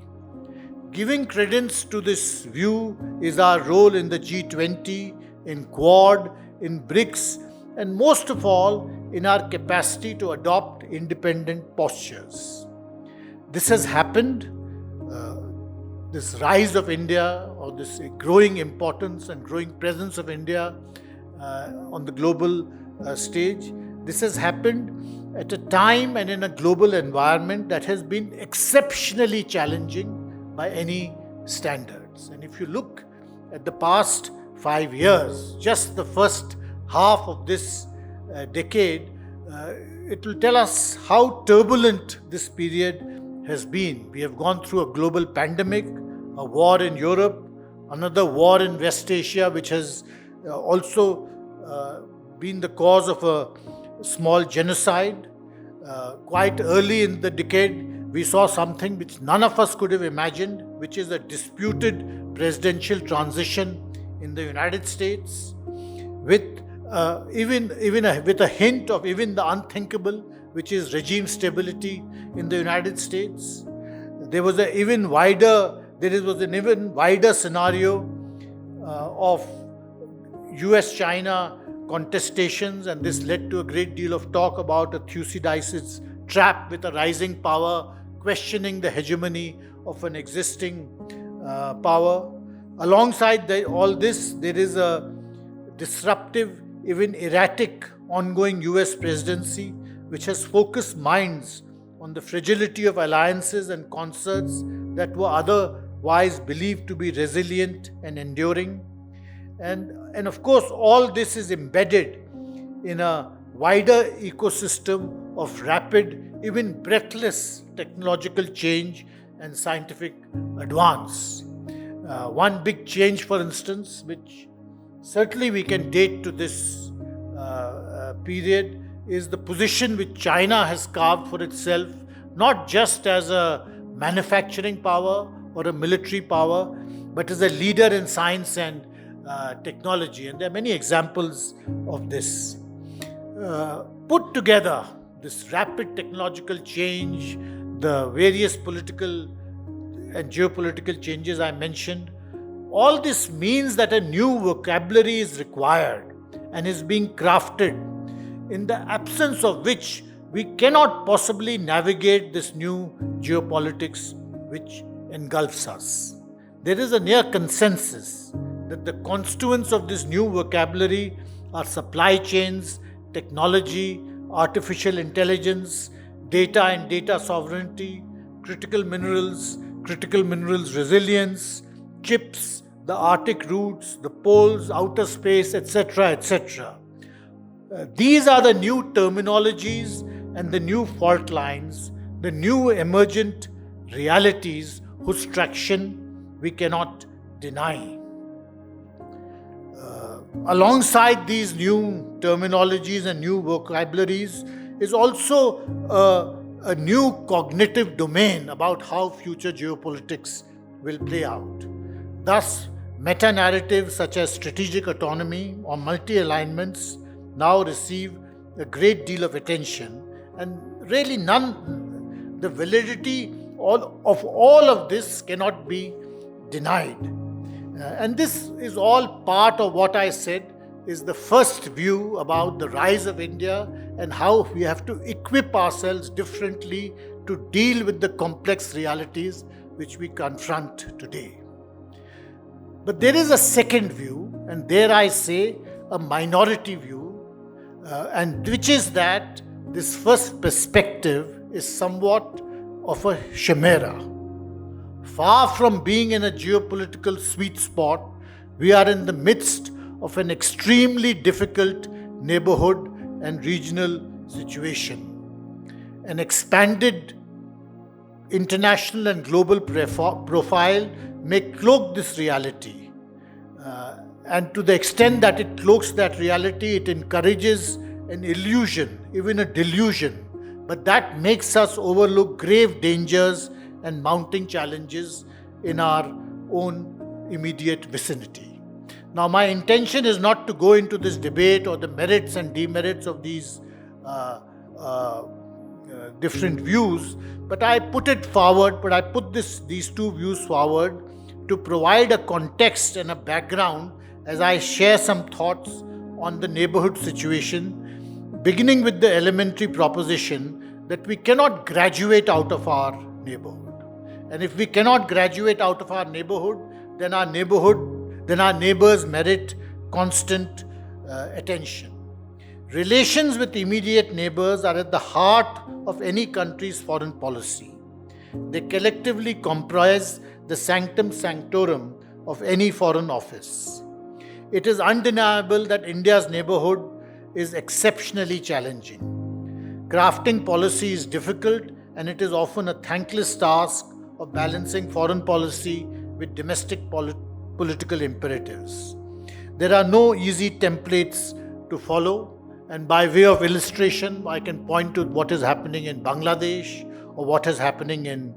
Giving credence to this view is our role in the G20, in Quad, in BRICS, and most of all, in our capacity to adopt independent postures. This has happened, this rise of India, or this growing importance and growing presence of India on the global stage. This has happened at a time and in a global environment that has been exceptionally challenging by any standards. And if you look at the past 5 years, just the first half of this decade, it will tell us how turbulent this period has been. We have gone through a global pandemic, a war in Europe, another war in West Asia, which has also been the cause of a small genocide. Quite early in the decade, we saw something which none of us could have imagined, which is a disputed presidential transition in the United States, with with a hint of even the unthinkable, which is regime stability in the United States. There was an even wider scenario of US-China contestations, and this led to a great deal of talk about a Thucydides' trap with a rising power questioning the hegemony of an existing power. Alongside all this, there is a disruptive, even erratic, ongoing US presidency, which has focused minds on the fragility of alliances and concerts that were otherwise believed to be resilient and enduring. And of course, all this is embedded in a wider ecosystem of rapid, even breathless technological change and scientific advance. One big change, for instance, which certainly we can date to this period, is the position which China has carved for itself, not just as a manufacturing power or a military power, but as a leader in science and technology. And there are many examples of this. Put together, this rapid technological change, the various political and geopolitical changes I mentioned, all this means that a new vocabulary is required and is being crafted, in the absence of which we cannot possibly navigate this new geopolitics which engulfs us. There is a near consensus that the constituents of this new vocabulary are supply chains, technology, artificial intelligence, data and data sovereignty, critical minerals resilience, chips, the Arctic routes, the poles, outer space, etc., etc. These are the new terminologies and the new fault lines, the new emergent realities whose traction we cannot deny. Alongside these new terminologies and new vocabularies is also a new cognitive domain about how future geopolitics will play out. Thus, meta-narratives such as strategic autonomy or multi-alignments now receive a great deal of attention, and really the validity of all of this cannot be denied. And this is all part of what I said is the first view about the rise of India and how we have to equip ourselves differently to deal with the complex realities which we confront today. But there is a second view, and there I say a minority view, and which is that this first perspective is somewhat of a chimera. Far from being in a geopolitical sweet spot, we are in the midst of an extremely difficult neighborhood and regional situation. An expanded international and global profile may cloak this reality. And to the extent that it cloaks that reality, it encourages an illusion, even a delusion. But that makes us overlook grave dangers and mounting challenges in our own immediate vicinity. Now, my intention is not to go into this debate or the merits and demerits of these different views, but I put these two views forward to provide a context and a background as I share some thoughts on the neighborhood situation, beginning with the elementary proposition that we cannot graduate out of our neighborhood. And if we cannot graduate out of our neighborhood, then our neighbors merit constant attention. Relations with immediate neighbors are at the heart of any country's foreign policy. They collectively comprise the sanctum sanctorum of any foreign office. It is undeniable that India's neighborhood is exceptionally challenging. Crafting policy is difficult, and it is often a thankless task of balancing foreign policy with domestic political imperatives. There are no easy templates to follow, and by way of illustration, I can point to what is happening in Bangladesh or what is happening in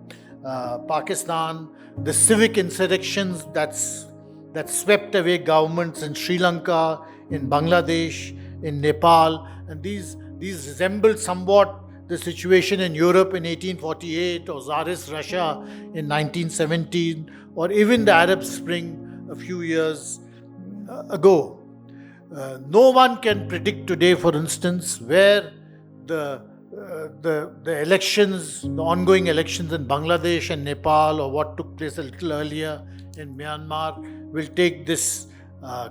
Pakistan, the civic insurrections that swept away governments in Sri Lanka, in Bangladesh, in Nepal, and these resemble somewhat the situation in Europe in 1848 or Tsarist Russia in 1917 or even the Arab Spring a few years ago. No one can predict today, for instance, where the elections, the ongoing elections in Bangladesh and Nepal, or what took place a little earlier in Myanmar, will take this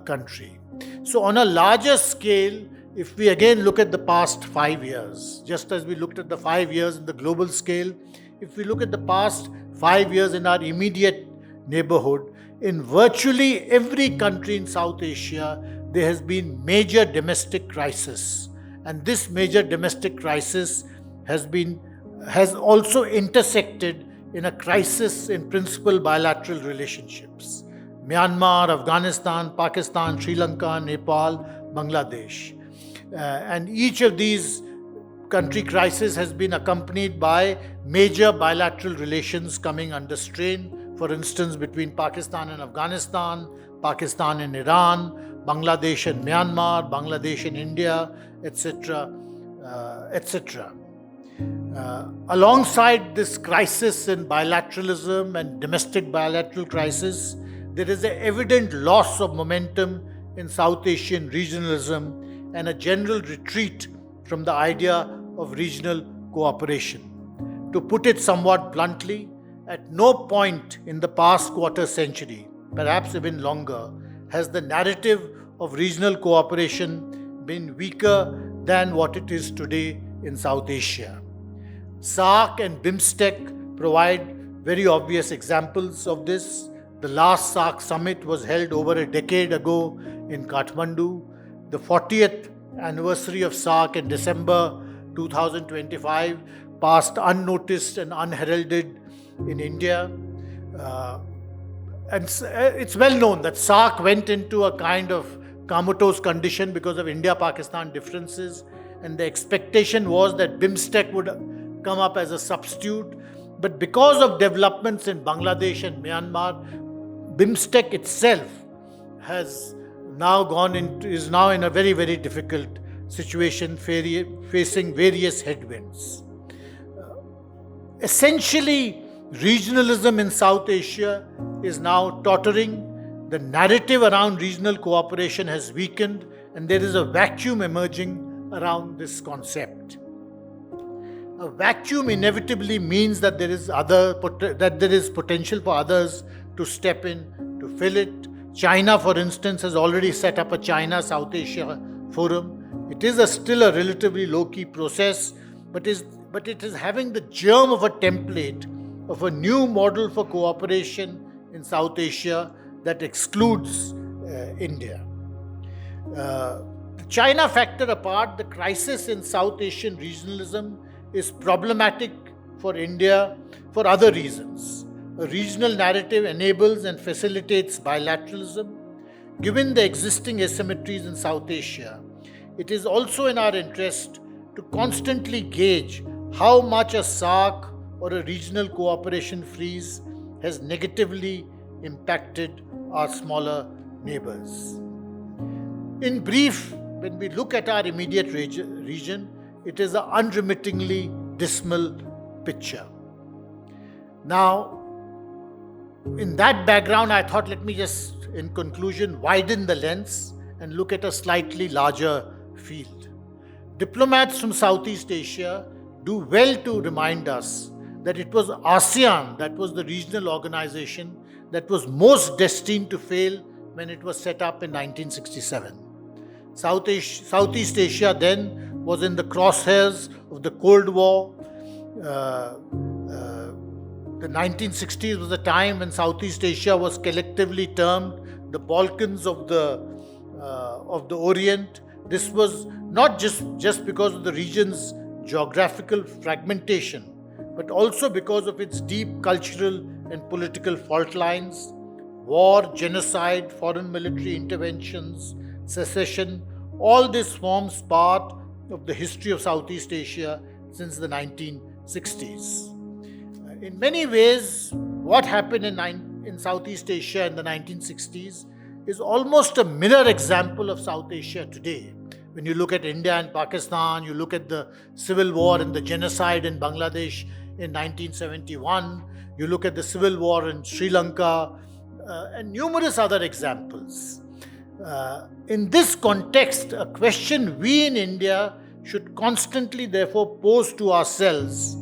country. So on a larger scale, if we again look at the past 5 years, just as we looked at the 5 years in the global scale, if we look at the past 5 years in our immediate neighborhood, in virtually every country in South Asia, there has been major domestic crisis. And this major domestic crisis has also intersected in a crisis in principal bilateral relationships. Myanmar, Afghanistan, Pakistan, Sri Lanka, Nepal, Bangladesh. And each of these country crises has been accompanied by major bilateral relations coming under strain, for instance, between Pakistan and Afghanistan, Pakistan and Iran, Bangladesh and Myanmar, Bangladesh and India, etc., etc. Alongside this crisis in bilateralism and domestic bilateral crisis, there is an evident loss of momentum in South Asian regionalism and a general retreat from the idea of regional cooperation. To put it somewhat bluntly, at no point in the past quarter century, perhaps even longer, has the narrative of regional cooperation been weaker than what it is today in South Asia. SAARC and BIMSTEC provide very obvious examples of this. The last SAARC summit was held over a decade ago in Kathmandu. The 40th anniversary of SAARC in December 2025 passed unnoticed and unheralded in India. And it's well known that SAARC went into a kind of comatose condition because of India-Pakistan differences, and the expectation was that BIMSTEC would come up as a substitute. But because of developments in Bangladesh and Myanmar, BIMSTEC itself is now in a very, very difficult situation, facing various headwinds. Essentially, regionalism in South Asia is now tottering. The narrative around regional cooperation has weakened, and there is a vacuum emerging around this concept. A vacuum inevitably means that there is potential for others to step in to fill it. China, for instance, has already set up a China-South Asia forum. It is still a relatively low-key process, but it is having the germ of a template of a new model for cooperation in South Asia that excludes India. The China factor apart, the crisis in South Asian regionalism is problematic for India for other reasons. A regional narrative enables and facilitates bilateralism. Given the existing asymmetries in South Asia, it is also in our interest to constantly gauge how much a SAARC or a regional cooperation freeze has negatively impacted our smaller neighbors. In brief, when we look at our immediate region, it is an unremittingly dismal picture. Now, in that background, I thought, let me just, in conclusion, widen the lens and look at a slightly larger field. Diplomats from Southeast Asia do well to remind us that it was ASEAN that was the regional organization that was most destined to fail when it was set up in 1967. Southeast Asia then was in the crosshairs of the Cold War. The 1960s was a time when Southeast Asia was collectively termed the Balkans of the Orient. This was not just because of the region's geographical fragmentation, but also because of its deep cultural and political fault lines, war, genocide, foreign military interventions, secession. All this forms part of the history of Southeast Asia since the 1960s. In many ways, what happened in Southeast Asia in the 1960s is almost a mirror example of South Asia today. When you look at India and Pakistan, you look at the civil war and the genocide in Bangladesh in 1971, you look at the civil war in Sri Lanka, and numerous other examples. In this context, a question we in India should constantly therefore pose to ourselves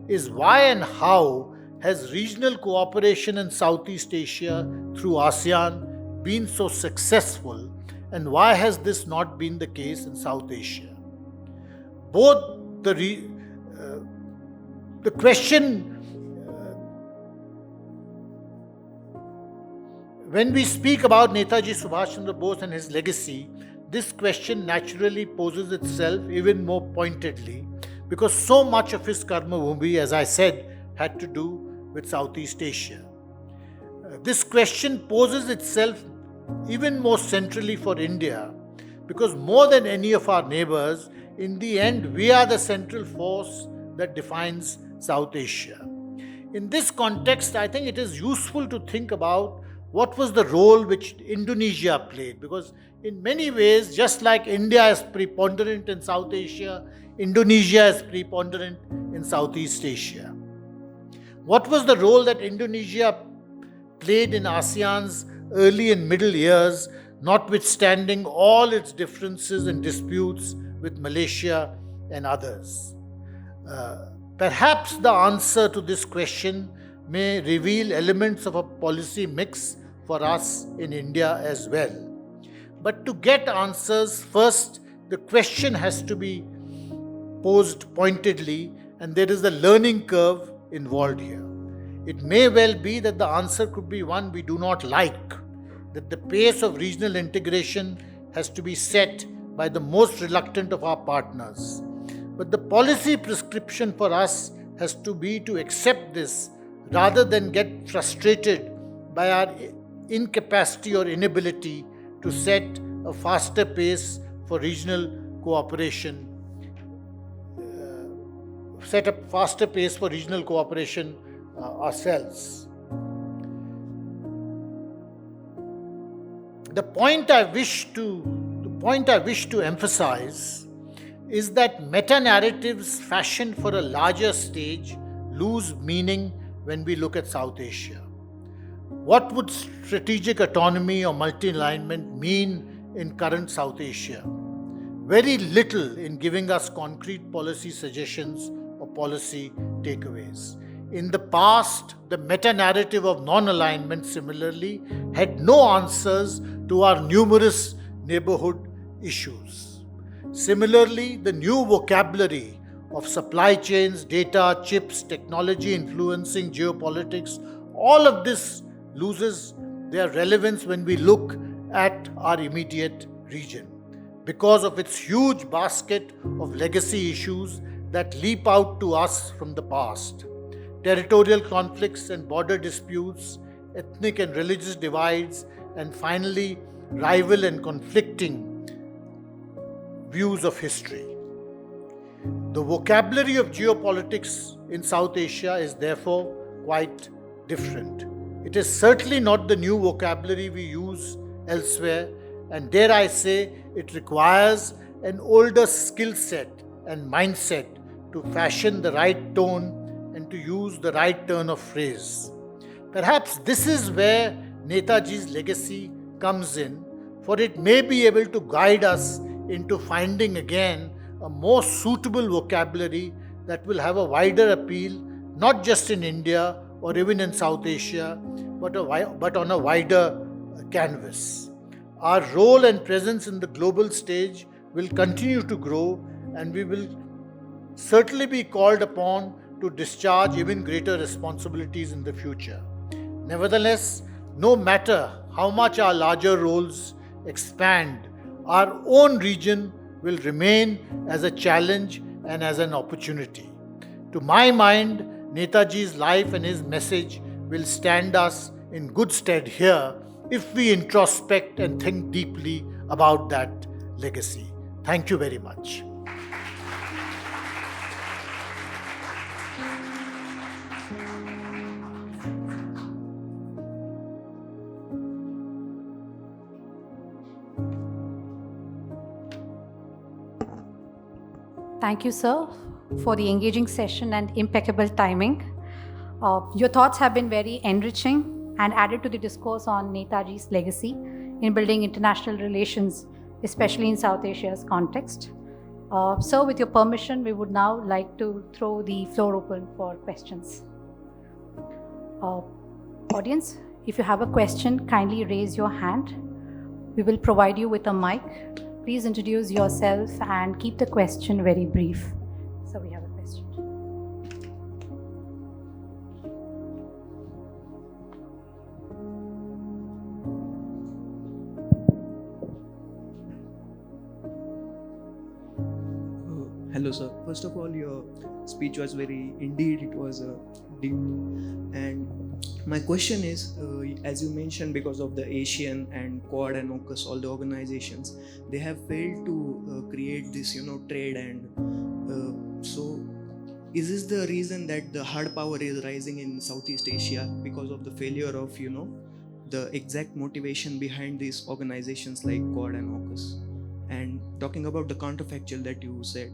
is why and how has regional cooperation in Southeast Asia through ASEAN been so successful, and why has this not been the case in South Asia? Both the question, when we speak about Netaji Subhas Chandra Bose and his legacy, this question naturally poses itself even more pointedly because so much of his karma bhumi, as I said, had to do with Southeast Asia. This question poses itself even more centrally for India because more than any of our neighbors, in the end, we are the central force that defines South Asia. In this context, I think it is useful to think about what was the role which Indonesia played, because in many ways, just like India is preponderant in South Asia, Indonesia is preponderant in Southeast Asia. What was the role that Indonesia played in ASEAN's early and middle years, notwithstanding all its differences and disputes with Malaysia and others? Perhaps the answer to this question may reveal elements of a policy mix for us in India as well. But to get answers, first the question has to be posed pointedly, and there is a learning curve involved here. It may well be that the answer could be one we do not like, that the pace of regional integration has to be set by the most reluctant of our partners. But the policy prescription for us has to be to accept this rather than get frustrated by our incapacity or inability to set a faster pace for regional cooperation, ourselves. The point I wish to emphasize is that meta-narratives fashioned for a larger stage lose meaning when we look at South Asia. What would strategic autonomy or multi-alignment mean in current South Asia? Very little in giving us concrete policy suggestions or policy takeaways. In the past, the meta-narrative of non-alignment similarly had no answers to our numerous neighborhood issues. Similarly, the new vocabulary of supply chains, data, chips, technology influencing geopolitics, all of this loses their relevance when we look at our immediate region because of its huge basket of legacy issues that leap out to us from the past. Territorial conflicts and border disputes, ethnic and religious divides, and finally, rival and conflicting views of history. The vocabulary of geopolitics in South Asia is therefore quite different. It is certainly not the new vocabulary we use elsewhere, and dare I say, it requires an older skill set and mindset to fashion the right tone and to use the right turn of phrase. Perhaps this is where Netaji's legacy comes in, for it may be able to guide us into finding again a more suitable vocabulary that will have a wider appeal, not just in India or even in South Asia, but on a wider canvas. Our role and presence in the global stage will continue to grow, and we will certainly be called upon to discharge even greater responsibilities in the future. Nevertheless, no matter how much our larger roles expand, our own region will remain as a challenge and as an opportunity. To my mind, Netaji's life and his message will stand us in good stead here if we introspect and think deeply about that legacy. Thank you very much. Thank you, sir, for the engaging session and impeccable timing. Your thoughts have been very enriching and added to the discourse on Netaji's legacy in building international relations, especially in South Asia's context. Sir, with your permission, we would now like to throw the floor open for questions. Audience, if you have a question, kindly raise your hand. We will provide you with a mic. Please introduce yourself and keep the question very brief. So we have a question. Hello, sir. First of all, your speech was indeed, it was deep. And my question is, as you mentioned, because of the Asian and Quad and AUKUS, all the organizations, they have failed to create this, trade. And so, is this the reason that the hard power is rising in Southeast Asia because of the failure of, the exact motivation behind these organizations like Quad and AUKUS? And talking about the counterfactual that you said,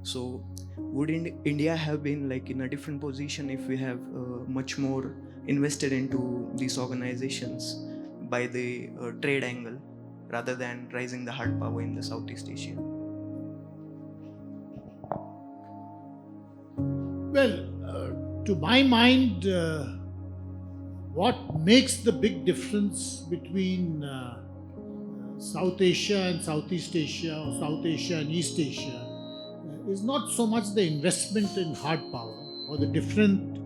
so would India have been like in a different position if we have much more invested into these organizations by the trade angle rather than rising the hard power in the Southeast Asia? Well, to my mind, what makes the big difference between South Asia and Southeast Asia, or South Asia and East Asia, is not so much the investment in hard power or the different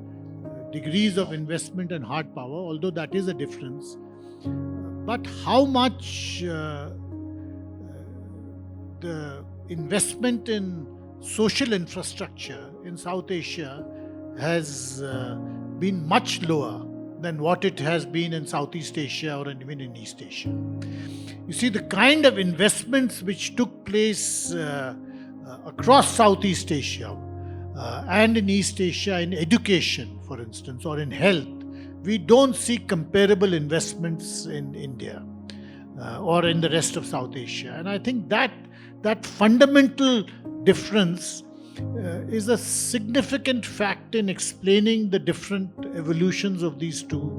degrees of investment in hard power, although that is a difference, but how much the investment in social infrastructure in South Asia has been much lower than what it has been in Southeast Asia or even in East Asia. You see, the kind of investments which took place across Southeast Asia and in East Asia in education, for instance, or in health, we don't see comparable investments in India or in the rest of South Asia. And I think that fundamental difference is a significant fact in explaining the different evolutions of these two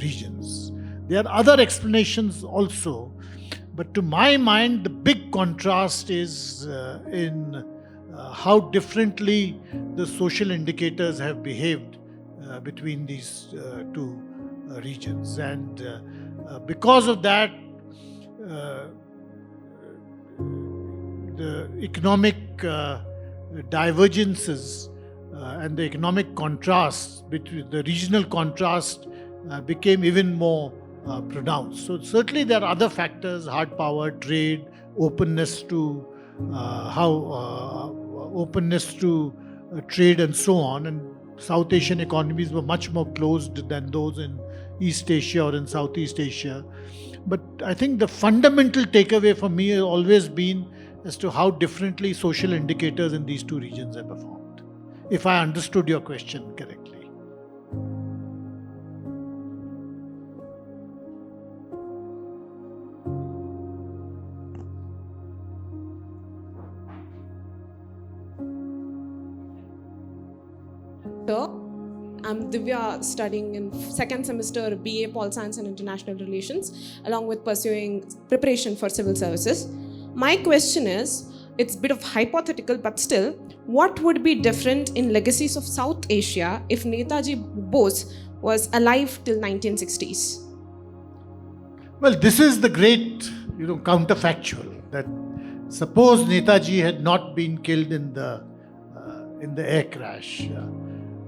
regions. There are other explanations also, but to my mind, the big contrast is in how differently the social indicators have behaved between these two regions. And because of that, the economic divergences and the economic contrasts between the regional contrast became even more pronounced. So certainly there are other factors: hard power, trade, openness to openness to trade, and so on. And South Asian economies were much more closed than those in East Asia or in Southeast Asia. But I think the fundamental takeaway for me has always been as to how differently social indicators in these two regions have performed, if I understood your question correctly. doctor. I'm Divya, studying in second semester BA Pol Science and International Relations, along with pursuing preparation for civil services. My question is, it's a bit of hypothetical, but still, what would be different in legacies of South Asia if Netaji Bose was alive till 1960s? Well, this is the great, counterfactual, that suppose Netaji had not been killed in the air crash,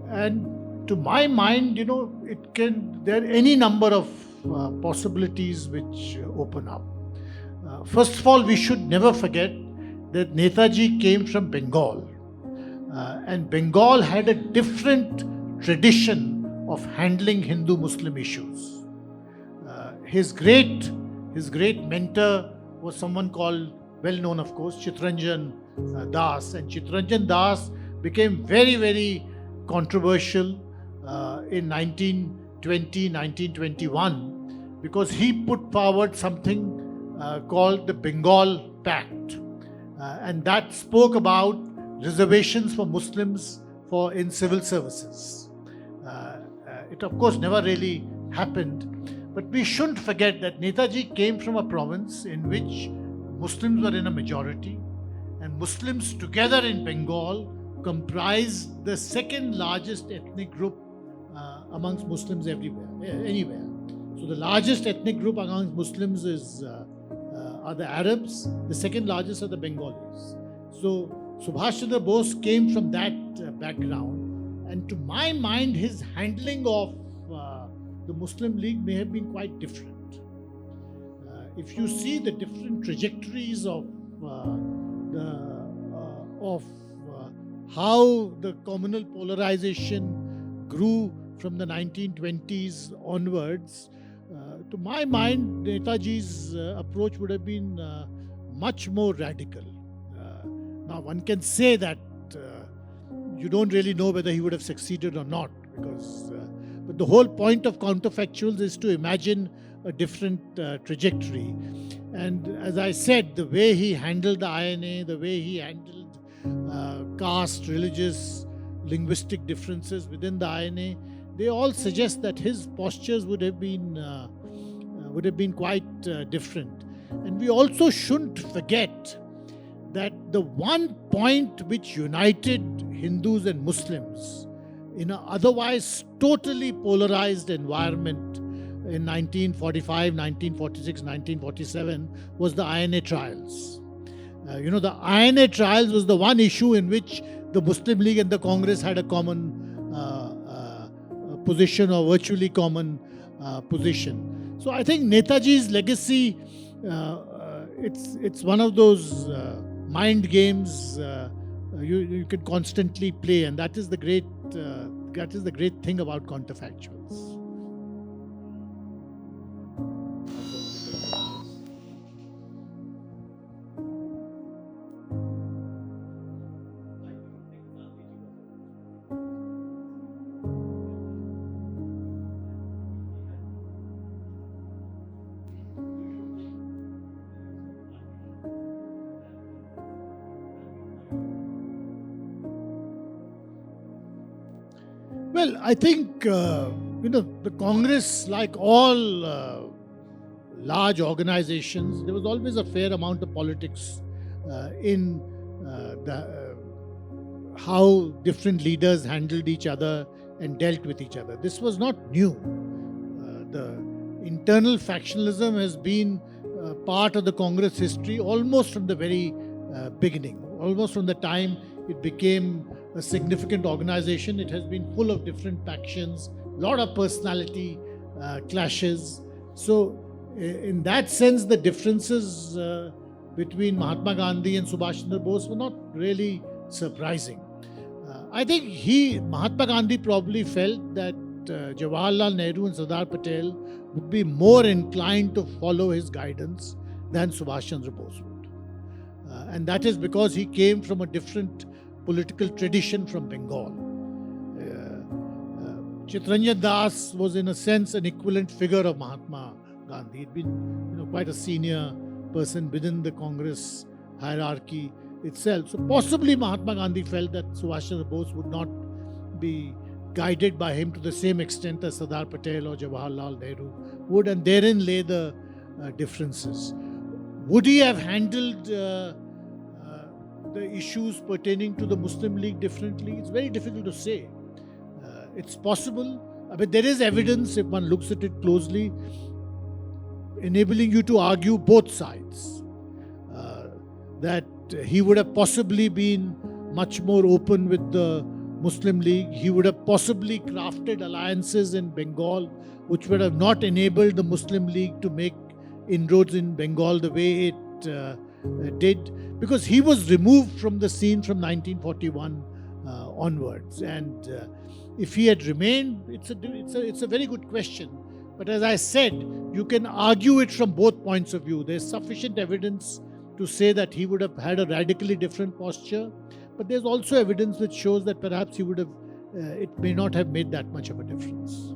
and to my mind, there are any number of possibilities which open up. First of all, we should never forget that Netaji came from Bengal, and Bengal had a different tradition of handling Hindu-Muslim issues. His great mentor was someone called, well known of course, Chittaranjan Das, and Chittaranjan Das became very, very controversial in 1920, 1921, because he put forward something called the Bengal Pact, and that spoke about reservations for Muslims in civil services. It of course never really happened, but we shouldn't forget that Netaji came from a province in which Muslims were in a majority, and Muslims together in Bengal comprised the second largest ethnic group amongst Muslims anywhere. So the largest ethnic group amongst Muslims are the Arabs. The second largest are the Bengalis. So Subhas Chandra Bose came from that background, and to my mind, his handling of the Muslim League may have been quite different. If you see the different trajectories of how the communal polarization grew from the 1920s onwards, to my mind, Netaji's approach would have been much more radical. Now, one can say that you don't really know whether he would have succeeded or not, but the whole point of counterfactuals is to imagine a different trajectory. And as I said, the way he handled the INA, the way he handled caste, religious, linguistic differences within the INA, they all suggest that his postures would have been quite different. And we also shouldn't forget that the one point which united Hindus and Muslims in an otherwise totally polarized environment in 1945, 1946, 1947 was the INA trials. The INA trials was the one issue in which the Muslim League and the Congress had a common position, or virtually common position. So I think Netaji's legacy, it's one of those mind games you can constantly play, and that is the great thing about counterfactuals. Well, I think, the Congress, like all large organizations, there was always a fair amount of politics in how different leaders handled each other and dealt with each other. This was not new. The internal factionalism has been part of the Congress history almost from the very beginning, almost from the time it became a significant organization. It has been full of different factions, a lot of personality clashes. So in that sense, the differences between Mahatma Gandhi and Subhas Chandra Bose were not really surprising. I think Mahatma Gandhi probably felt that Jawaharlal Nehru and Sardar Patel would be more inclined to follow his guidance than Subhas Chandra Bose would. And that is because he came from a different political tradition from Bengal. Chittaranjan Das was in a sense an equivalent figure of Mahatma Gandhi. He'd been quite a senior person within the Congress hierarchy itself. So possibly Mahatma Gandhi felt that Subhas Chandra Bose would not be guided by him to the same extent as Sardar Patel or Jawaharlal Nehru would, and therein lay the differences. Would he have handled the issues pertaining to the Muslim League differently? It's very difficult to say. It's possible. But there is evidence, if one looks at it closely, enabling you to argue both sides. That he would have possibly been much more open with the Muslim League. He would have possibly crafted alliances in Bengal which would have not enabled the Muslim League to make inroads in Bengal the way it did, because he was removed from the scene from 1941 onwards. And if he had remained, it's a very good question. But as I said, you can argue it from both points of view. There's sufficient evidence to say that he would have had a radically different posture, but there's also evidence which shows that perhaps he would have, it may not have made that much of a difference.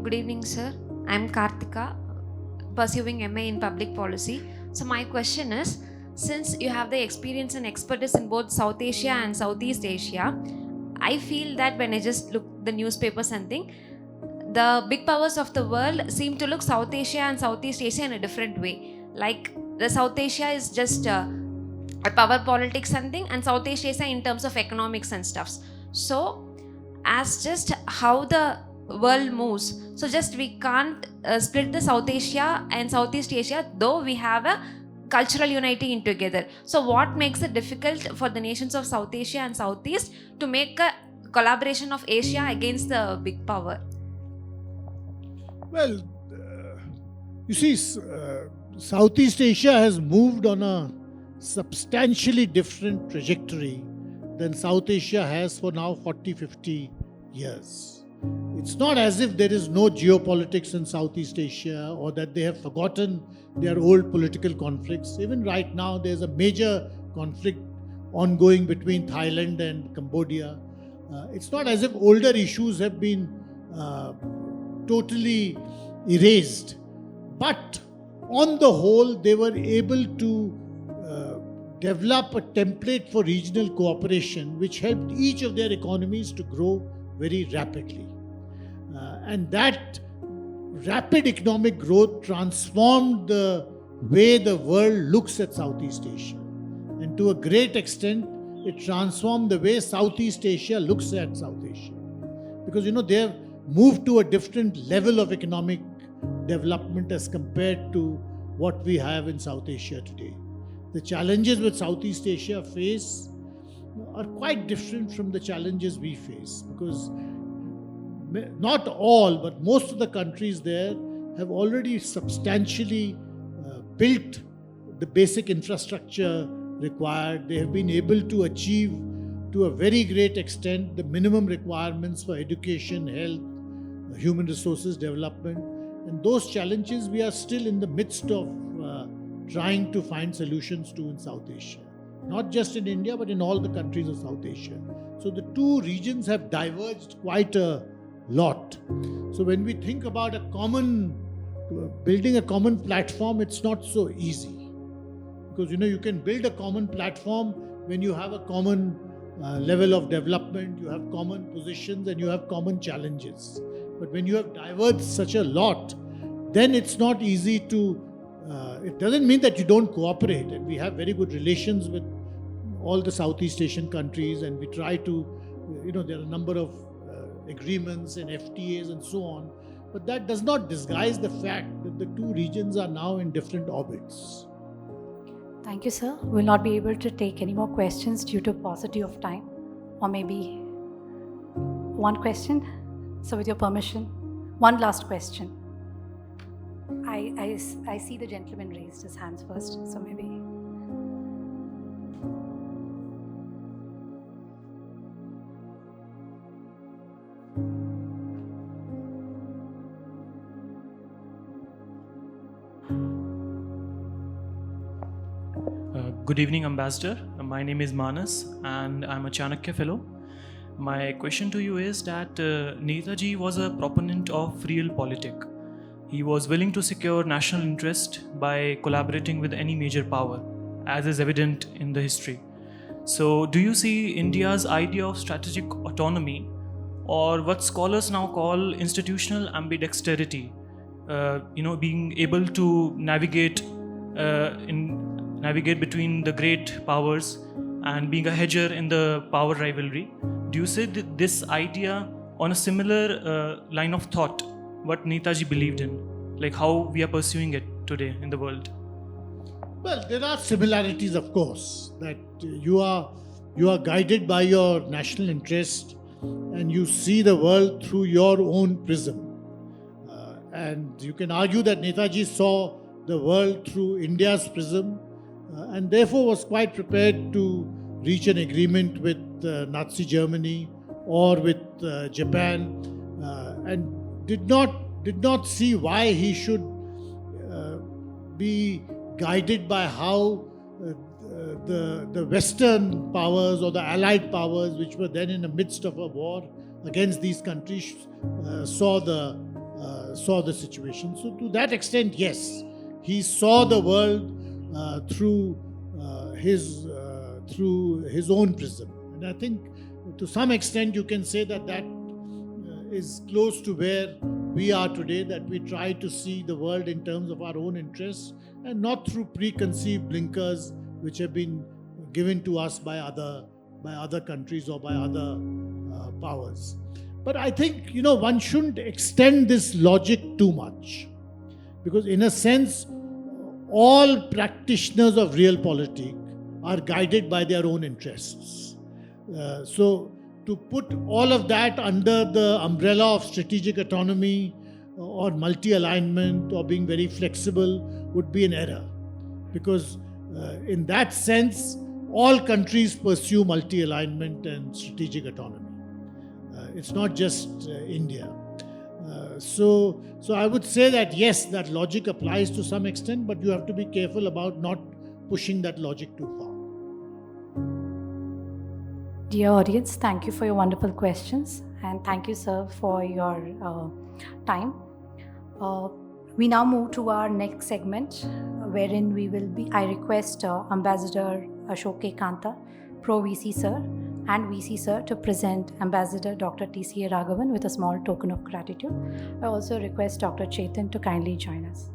Good evening, sir. I'm Karthika, pursuing MA in Public Policy. So my question is, since you have the experience and expertise in both South Asia and Southeast Asia, I feel that when I just look the newspapers and think, the big powers of the world seem to look South Asia and Southeast Asia in a different way. Like the South Asia is just a power politics and thing, and South Asia in terms of economics and stuffs. So as just how the world moves, so just we can't split the South Asia and Southeast Asia, though we have a cultural unity in together. So what makes it difficult for the nations of South Asia and Southeast to make a collaboration of Asia against the big power? Well, you see, Southeast Asia has moved on a substantially different trajectory than South Asia has for now 40-50 years. It's not as if there is no geopolitics in Southeast Asia or that they have forgotten their old political conflicts. Even right now, there's a major conflict ongoing between Thailand and Cambodia. It's not as if older issues have been totally erased. But on the whole, they were able to develop a template for regional cooperation which helped each of their economies to grow very rapidly. And that rapid economic growth transformed the way the world looks at Southeast Asia. And to a great extent, it transformed the way Southeast Asia looks at South Asia. Because, they have moved to a different level of economic development as compared to what we have in South Asia today. The challenges which Southeast Asia face are quite different from the challenges we face, because not all, but most of the countries there have already substantially built the basic infrastructure required. They have been able to achieve to a very great extent the minimum requirements for education, health, human resources development. And those challenges we are still in the midst of trying to find solutions to in South Asia. Not just in India, but in all the countries of South Asia. So the two regions have diverged quite a lot. So when we think about building a common platform, it's not so easy. Because you can build a common platform when you have a common level of development, you have common positions and you have common challenges. But when you have diverged such a lot, then it's not easy to, it doesn't mean that you don't cooperate. And we have very good relations with all the Southeast Asian countries, and we try to, there are a number of agreements and FTAs and so on. But that does not disguise the fact that the two regions are now in different orbits. Thank you, sir. We'll not be able to take any more questions due to paucity of time, or maybe one question. So with your permission, one last question. I see the gentleman raised his hands first, so maybe. Good evening, Ambassador. My name is Manas and I'm a Chanakya Fellow. My question to you is that Netaji was a proponent of realpolitik. He was willing to secure national interest by collaborating with any major power, as is evident in the history. So, do you see India's idea of strategic autonomy, or what scholars now call institutional ambidexterity, being able to navigate between the great powers and being a hedger in the power rivalry? Do you see this idea on a similar line of thought, what Netaji believed in, like how we are pursuing it today in the world? Well, there are similarities, of course, that you are guided by your national interest and you see the world through your own prism. And you can argue that Netaji saw the world through India's prism and therefore was quite prepared to reach an agreement with Nazi Germany or with Japan, and did not see why he should be guided by how the Western powers or the Allied powers, which were then in the midst of a war against these countries, saw the situation. So to that extent, yes, he saw the world through his own prism, and I think to some extent you can say that is close to where we are today, that we try to see the world in terms of our own interests and not through preconceived blinkers which have been given to us by other countries or by other powers. But I think, one shouldn't extend this logic too much, because in a sense, all practitioners of realpolitik are guided by their own interests. So to put all of that under the umbrella of strategic autonomy or multi-alignment or being very flexible would be an error, because in that sense, all countries pursue multi-alignment and strategic autonomy. It's not just India. So I would say that yes, that logic applies to some extent, but you have to be careful about not pushing that logic too far. Dear audience, thank you for your wonderful questions, and thank you, sir, for your time. We now move to our next segment, wherein I request Ambassador Ashok K. Kanta, Pro VC Sir, and VC Sir to present Ambassador Dr. TCA Raghavan with a small token of gratitude. I also request Dr. Chetan to kindly join us.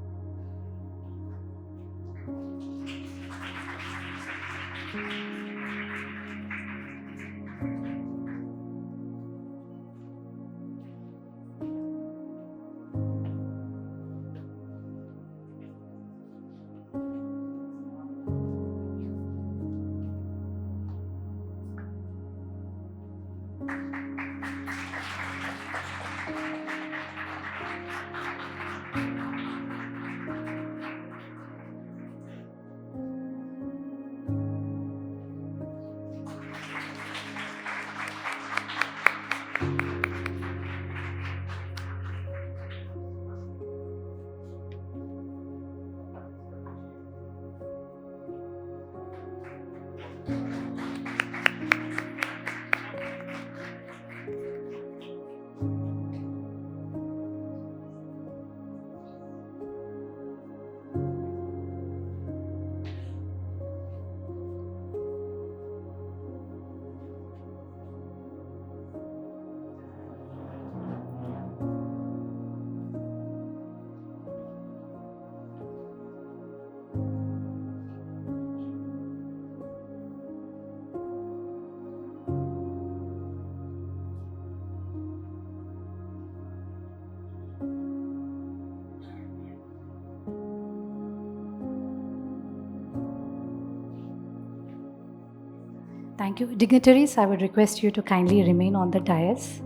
Thank you. Dignitaries, I would request you to kindly remain on the dais.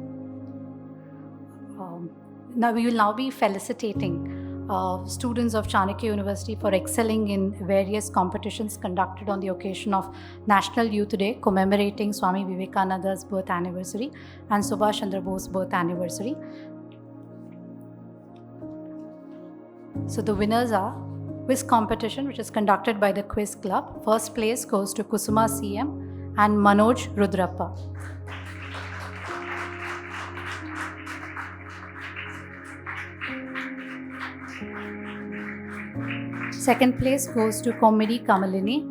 We will be felicitating students of Chanakya University for excelling in various competitions conducted on the occasion of National Youth Day, commemorating Swami Vivekananda's birth anniversary and Subhas Chandra Bose's birth anniversary. So the winners are quiz competition, which is conducted by the Quiz Club. First place goes to Kusuma CM and Manoj Rudrappa. Second place goes to Comedy Kamalini.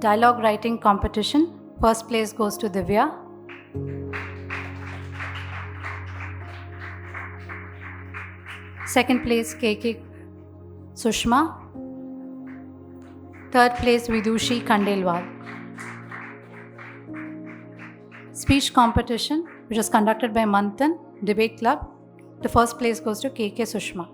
Dialogue writing competition. First place goes to Divya. Second place, KK Sushma. Third place, Vidushi Kandelwal. Speech competition, which was conducted by Manthan Debate Club. The first place goes to KK Sushma.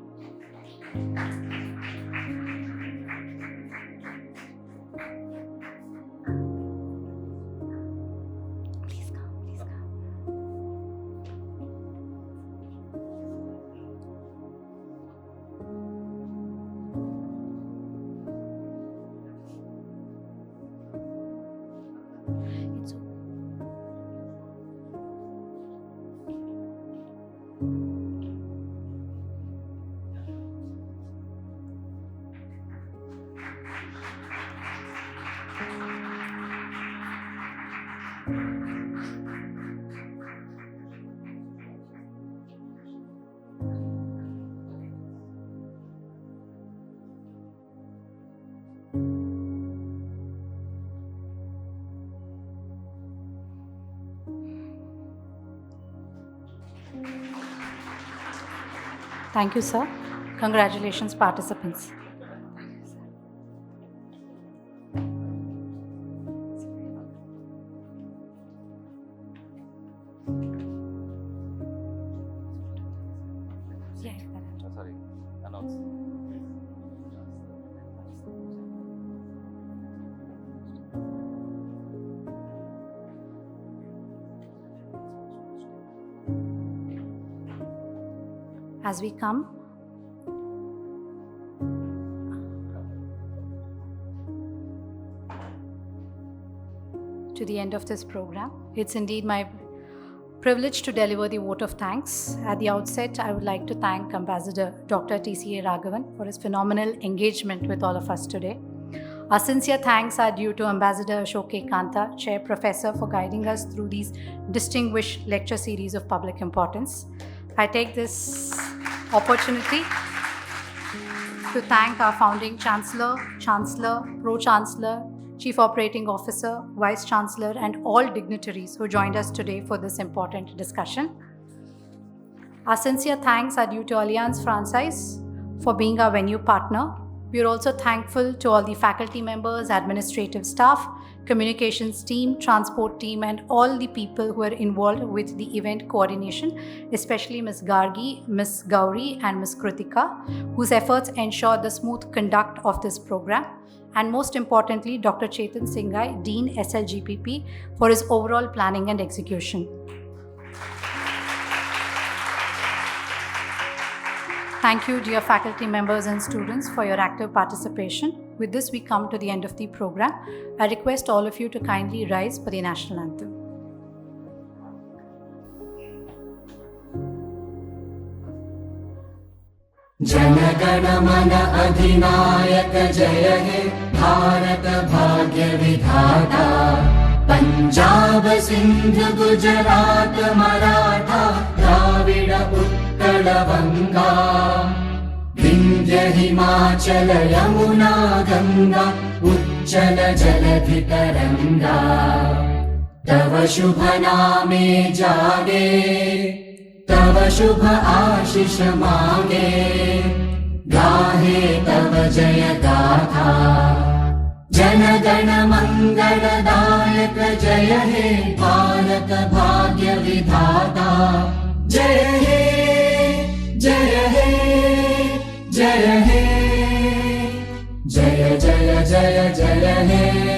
Please come, please come. It's okay. Thank you, sir. Congratulations, participants. Yeah, Sorry, announce. as we come to the end of this program. It's indeed my privilege to deliver the vote of thanks. At the outset, I would like to thank Ambassador Dr. TCA Raghavan for his phenomenal engagement with all of us today. Our sincere thanks are due to Ambassador Ashok K. Kanta, Chair Professor, for guiding us through these distinguished lecture series of public importance. I take this opportunity to thank our founding Chancellor, Pro-Chancellor, Chief Operating Officer, Vice Chancellor, and all dignitaries who joined us today for this important discussion. Our sincere thanks are due to Alliance Francaise for being our venue partner. We are also thankful to all the faculty members, administrative staff, communications team, transport team, and all the people who are involved with the event coordination, especially Ms. Gargi, Ms. Gauri, and Ms. Kritika, whose efforts ensure the smooth conduct of this program. And most importantly, Dr. Chetan Singhai, Dean SLGPP, for his overall planning and execution. Thank you, dear faculty members and students, for your active participation. With this, we come to the end of the program. I request all of you to kindly rise for the national anthem. जनगण मन अधिनायक जय हे भारत भाग्य विधाता पंजाब सिंध गुजरात मराठा द्राविड उत्कल बंगा विंध्य हिमाचल यमुना गंगा उच्चल जलधि तरंगा तव शुभ नामे जागे तव शुभ आशीष मांगे गाहे तव जय गाथा जन गण मंगलदायक जय हे भारत भाग्य विधाता जय हे जय हे जय हे जय जय जय जय हे